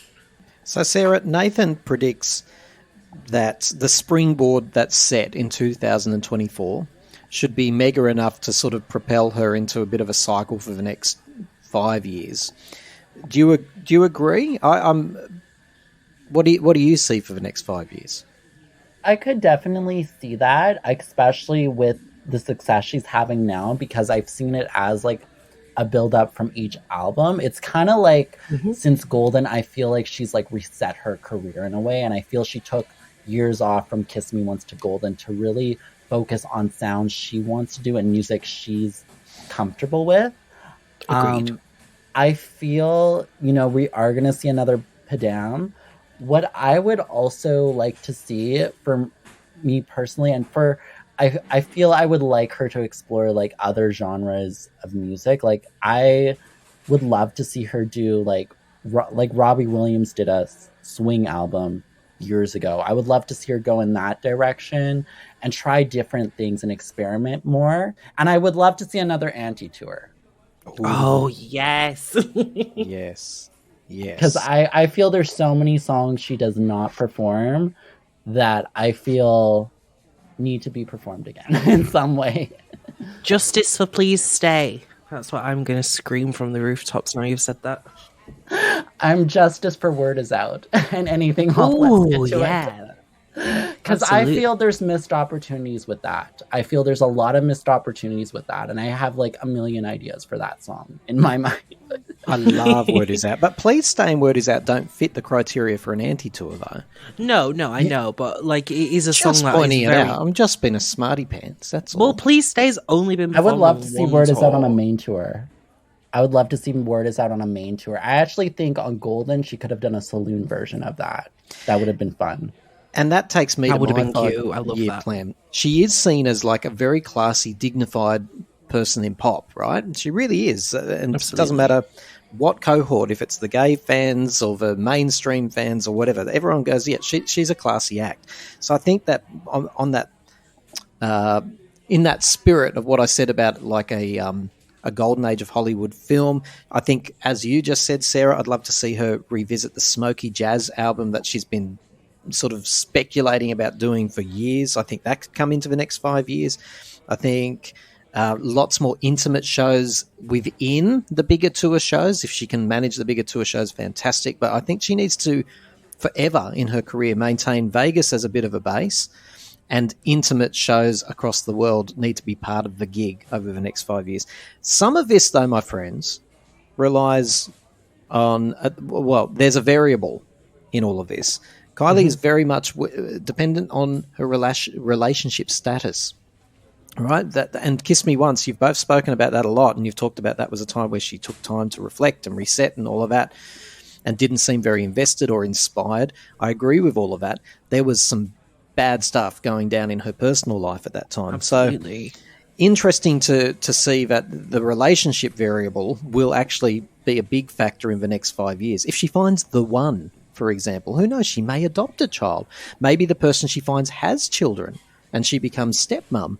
So, Sarah, Nathan predicts that the springboard that's set in 2024 should be mega enough to sort of propel her into a bit of a cycle for the next 5 years. Do you agree? What do you see for the next 5 years? I could definitely see that, especially with the success she's having now, because I've seen it as like a build up from each album. It's kind of like since Golden, I feel like she's like reset her career in a way, and I feel she took years off from Kiss Me Once to Golden to really focus on sounds she wants to do and music she's comfortable with. Agreed. I feel, we are going to see another Padam. What I would also like to see for me personally, and I feel I would like her to explore like other genres of music. Like I would love to see her do like Robbie Williams did a swing album years ago. I would love to see her go in that direction and try different things and experiment more. And I would love to see another anti-tour. Oh, yes. Yes. Because I feel there's so many songs she does not perform that I feel need to be performed again in some way. Justice for Please Stay. That's what I'm going to scream from the rooftops now you've said that. I'm justice for Word Is Out and anything else. Oh, yeah. Because I feel there's missed opportunities with that. I feel there's a lot of missed opportunities with that. And I have like a million ideas for that song in my mind. I love Word Is Out. But Please Stay and Word Is Out don't fit the criteria for an anti-tour, though. No, I know. But like, it is a Just song that pointing is it very... out. I'm just being a smarty pants, that's all. Well, Please Stay's only been I would performed love on to see one Word Is Out tour. on a main tour. I would love to see Word Is Out on a main tour. I actually think on Golden, she could have done a saloon version of that. That would have been fun. And that takes me That to would have my been cute. I love that. plan. She is seen as like a very classy, dignified person in pop, right? She really is. And it doesn't matter what cohort, if it's the gay fans or the mainstream fans or whatever, everyone goes, yeah, she's a classy act. So I think that on that, in that spirit of what I said about like a golden age of Hollywood film, I think, as you just said, Sarah, I'd love to see her revisit the Smokey Jazz album that she's been sort of speculating about doing for years. I think that could come into the next 5 years. I think lots more intimate shows within the bigger tour shows. If she can manage the bigger tour shows, fantastic. But I think she needs to, forever in her career, maintain Vegas as a bit of a base, and intimate shows across the world need to be part of the gig over the next 5 years. Some of this, though, my friends, relies on, there's a variable in all of this. Kylie is very much dependent on her relationship status, right? And Kiss Me Once, you've both spoken about that a lot, and you've talked about that was a time where she took time to reflect and reset and all of that, and didn't seem very invested or inspired. I agree with all of that. There was some bad stuff going down in her personal life at that time. Absolutely. So interesting to see that the relationship variable will actually be a big factor in the next 5 years. If she finds the one, for example, who knows, she may adopt a child. Maybe the person she finds has children and she becomes stepmom.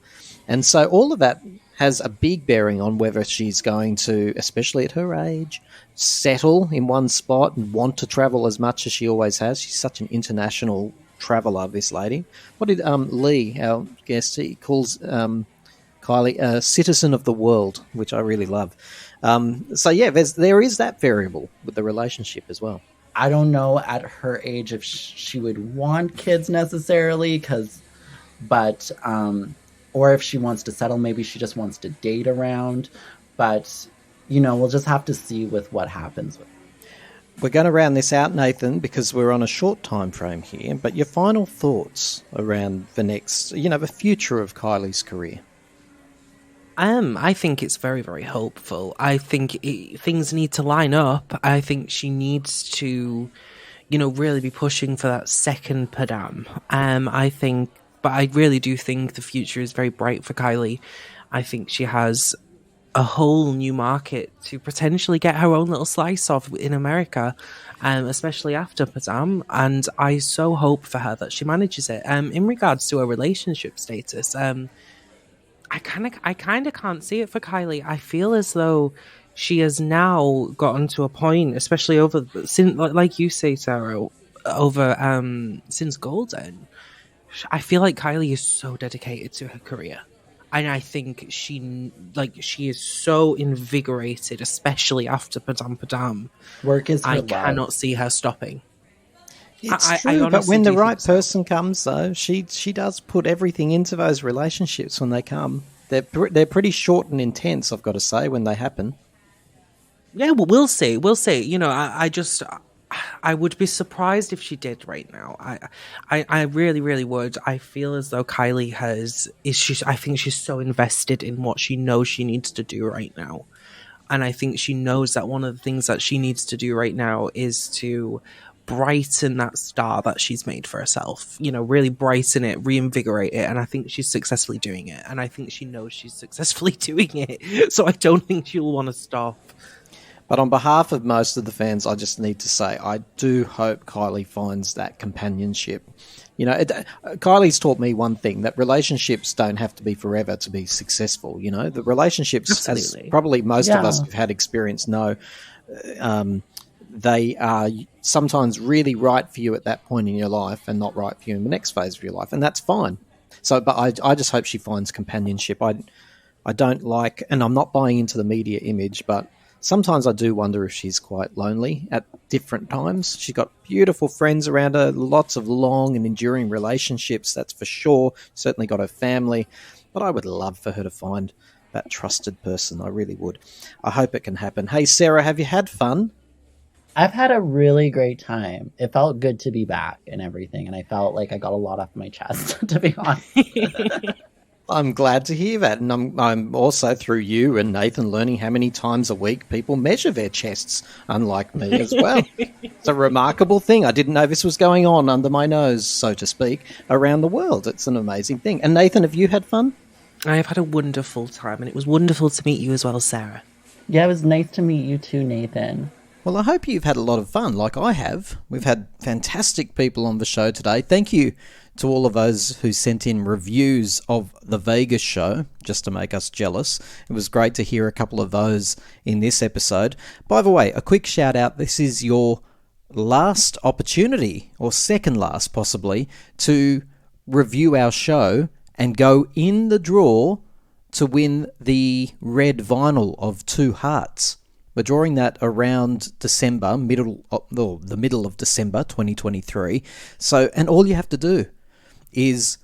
And so all of that has a big bearing on whether she's going to, especially at her age, settle in one spot and want to travel as much as she always has. She's such an international traveller, this lady. What did Leigh, our guest, he calls Kylie a citizen of the world, which I really love. So yeah, there is that variable with the relationship as well. I don't know at her age if she would want kids necessarily, or if she wants to settle, maybe she just wants to date around. But, we'll just have to see with what happens. we're going to round this out, Nathan, because we're on a short time frame here. But your final thoughts around the next, the future of Kylie's career. I think it's very, very hopeful. I think things need to line up. I think she needs to, really be pushing for that second Padam. But I really do think the future is very bright for Kylie. I think she has a whole new market to potentially get her own little slice of in America, especially after Padam. And I so hope for her that she manages it. In regards to her relationship status, I kind of can't see it for Kylie. I feel as though she has now gotten to a point, especially since, like you say, Sarah, since Golden. I feel like Kylie is so dedicated to her career, and I think she is so invigorated, especially after Padam. Work is her I love. Cannot see her stopping. It's true, but when the right person comes, though, she does put everything into those relationships when they come. They're pretty short and intense, I've got to say, when they happen. Yeah, well, we'll see. We'll see. I would be surprised if she did right now. I really, really would. I feel as though Kylie I think she's so invested in what she knows she needs to do right now. And I think she knows that one of the things that she needs to do right now is to brighten that star that she's made for herself, really brighten it, reinvigorate it. And I think she's successfully doing it. And I think she knows she's successfully doing it. So I don't think she'll want to stop. But on behalf of most of the fans, I just need to say, I do hope Kylie finds that companionship. Kylie's taught me one thing, that relationships don't have to be forever to be successful. The relationships, Absolutely. as probably most of us who've had experience know, they are sometimes really right for you at that point in your life and not right for you in the next phase of your life. And that's fine. So, but I just hope she finds companionship. I don't like, and I'm not buying into the media image, but sometimes I do wonder if she's quite lonely at different times. She's got beautiful friends around her, lots of long and enduring relationships, that's for sure. Certainly got her family. But I would love for her to find that trusted person. I really would. I hope it can happen. Hey, Sarah, have you had fun? I've had a really great time. It felt good to be back and everything, and I felt like I got a lot off my chest, to be honest. I'm glad to hear that, and I'm also, through you and Nathan, learning how many times a week people measure their chests, unlike me as well. It's a remarkable thing. I didn't know this was going on under my nose, so to speak, around the world. It's an amazing thing. And Nathan, have you had fun? I have had a wonderful time, and it was wonderful to meet you as well, Sarah. Yeah, it was nice to meet you too, Nathan. Well, I hope you've had a lot of fun, like I have. We've had fantastic people on the show today. Thank you to all of those who sent in reviews of the Vegas show, just to make us jealous. It was great to hear a couple of those in this episode. By the way, a quick shout out. This is your last opportunity, or second last possibly, to review our show and go in the draw to win the red vinyl of Two Hearts. We're drawing that around December, the middle of December 2023. So, and all you have to do is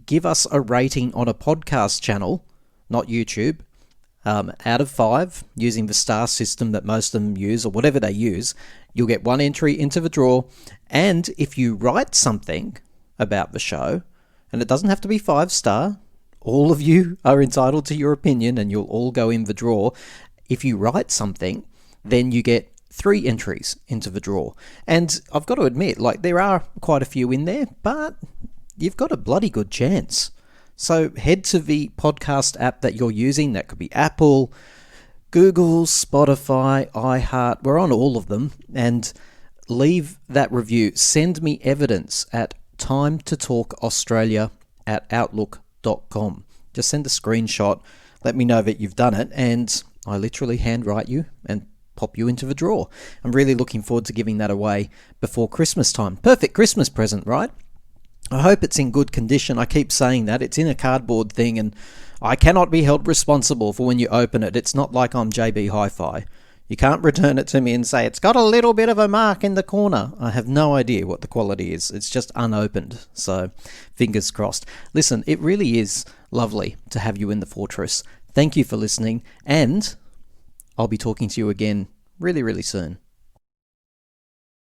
give us a rating on a podcast channel, not YouTube, out of 5, using the star system that most of them use, or whatever they use. You'll get one entry into the draw. And if you write something about the show, and it doesn't have to be 5-star, all of you are entitled to your opinion and you'll all go in the draw. If you write something, then you get 3 entries into the draw. And I've got to admit, there are quite a few in there, but you've got a bloody good chance. So head to the podcast app that you're using. That could be Apple, Google, Spotify, iHeart. We're on all of them. And leave that review. Send me evidence at timetotalkaustralia@outlook.com. Just send a screenshot. Let me know that you've done it. And I literally handwrite you and pop you into the draw. I'm really looking forward to giving that away before Christmas time. Perfect Christmas present, right? I hope it's in good condition. I keep saying that. It's in a cardboard thing and I cannot be held responsible for when you open it. It's not like I'm JB Hi-Fi. You can't return it to me and say, it's got a little bit of a mark in the corner. I have no idea what the quality is. It's just unopened. So fingers crossed. Listen, it really is lovely to have you in the fortress. Thank you for listening, and I'll be talking to you again really, really soon.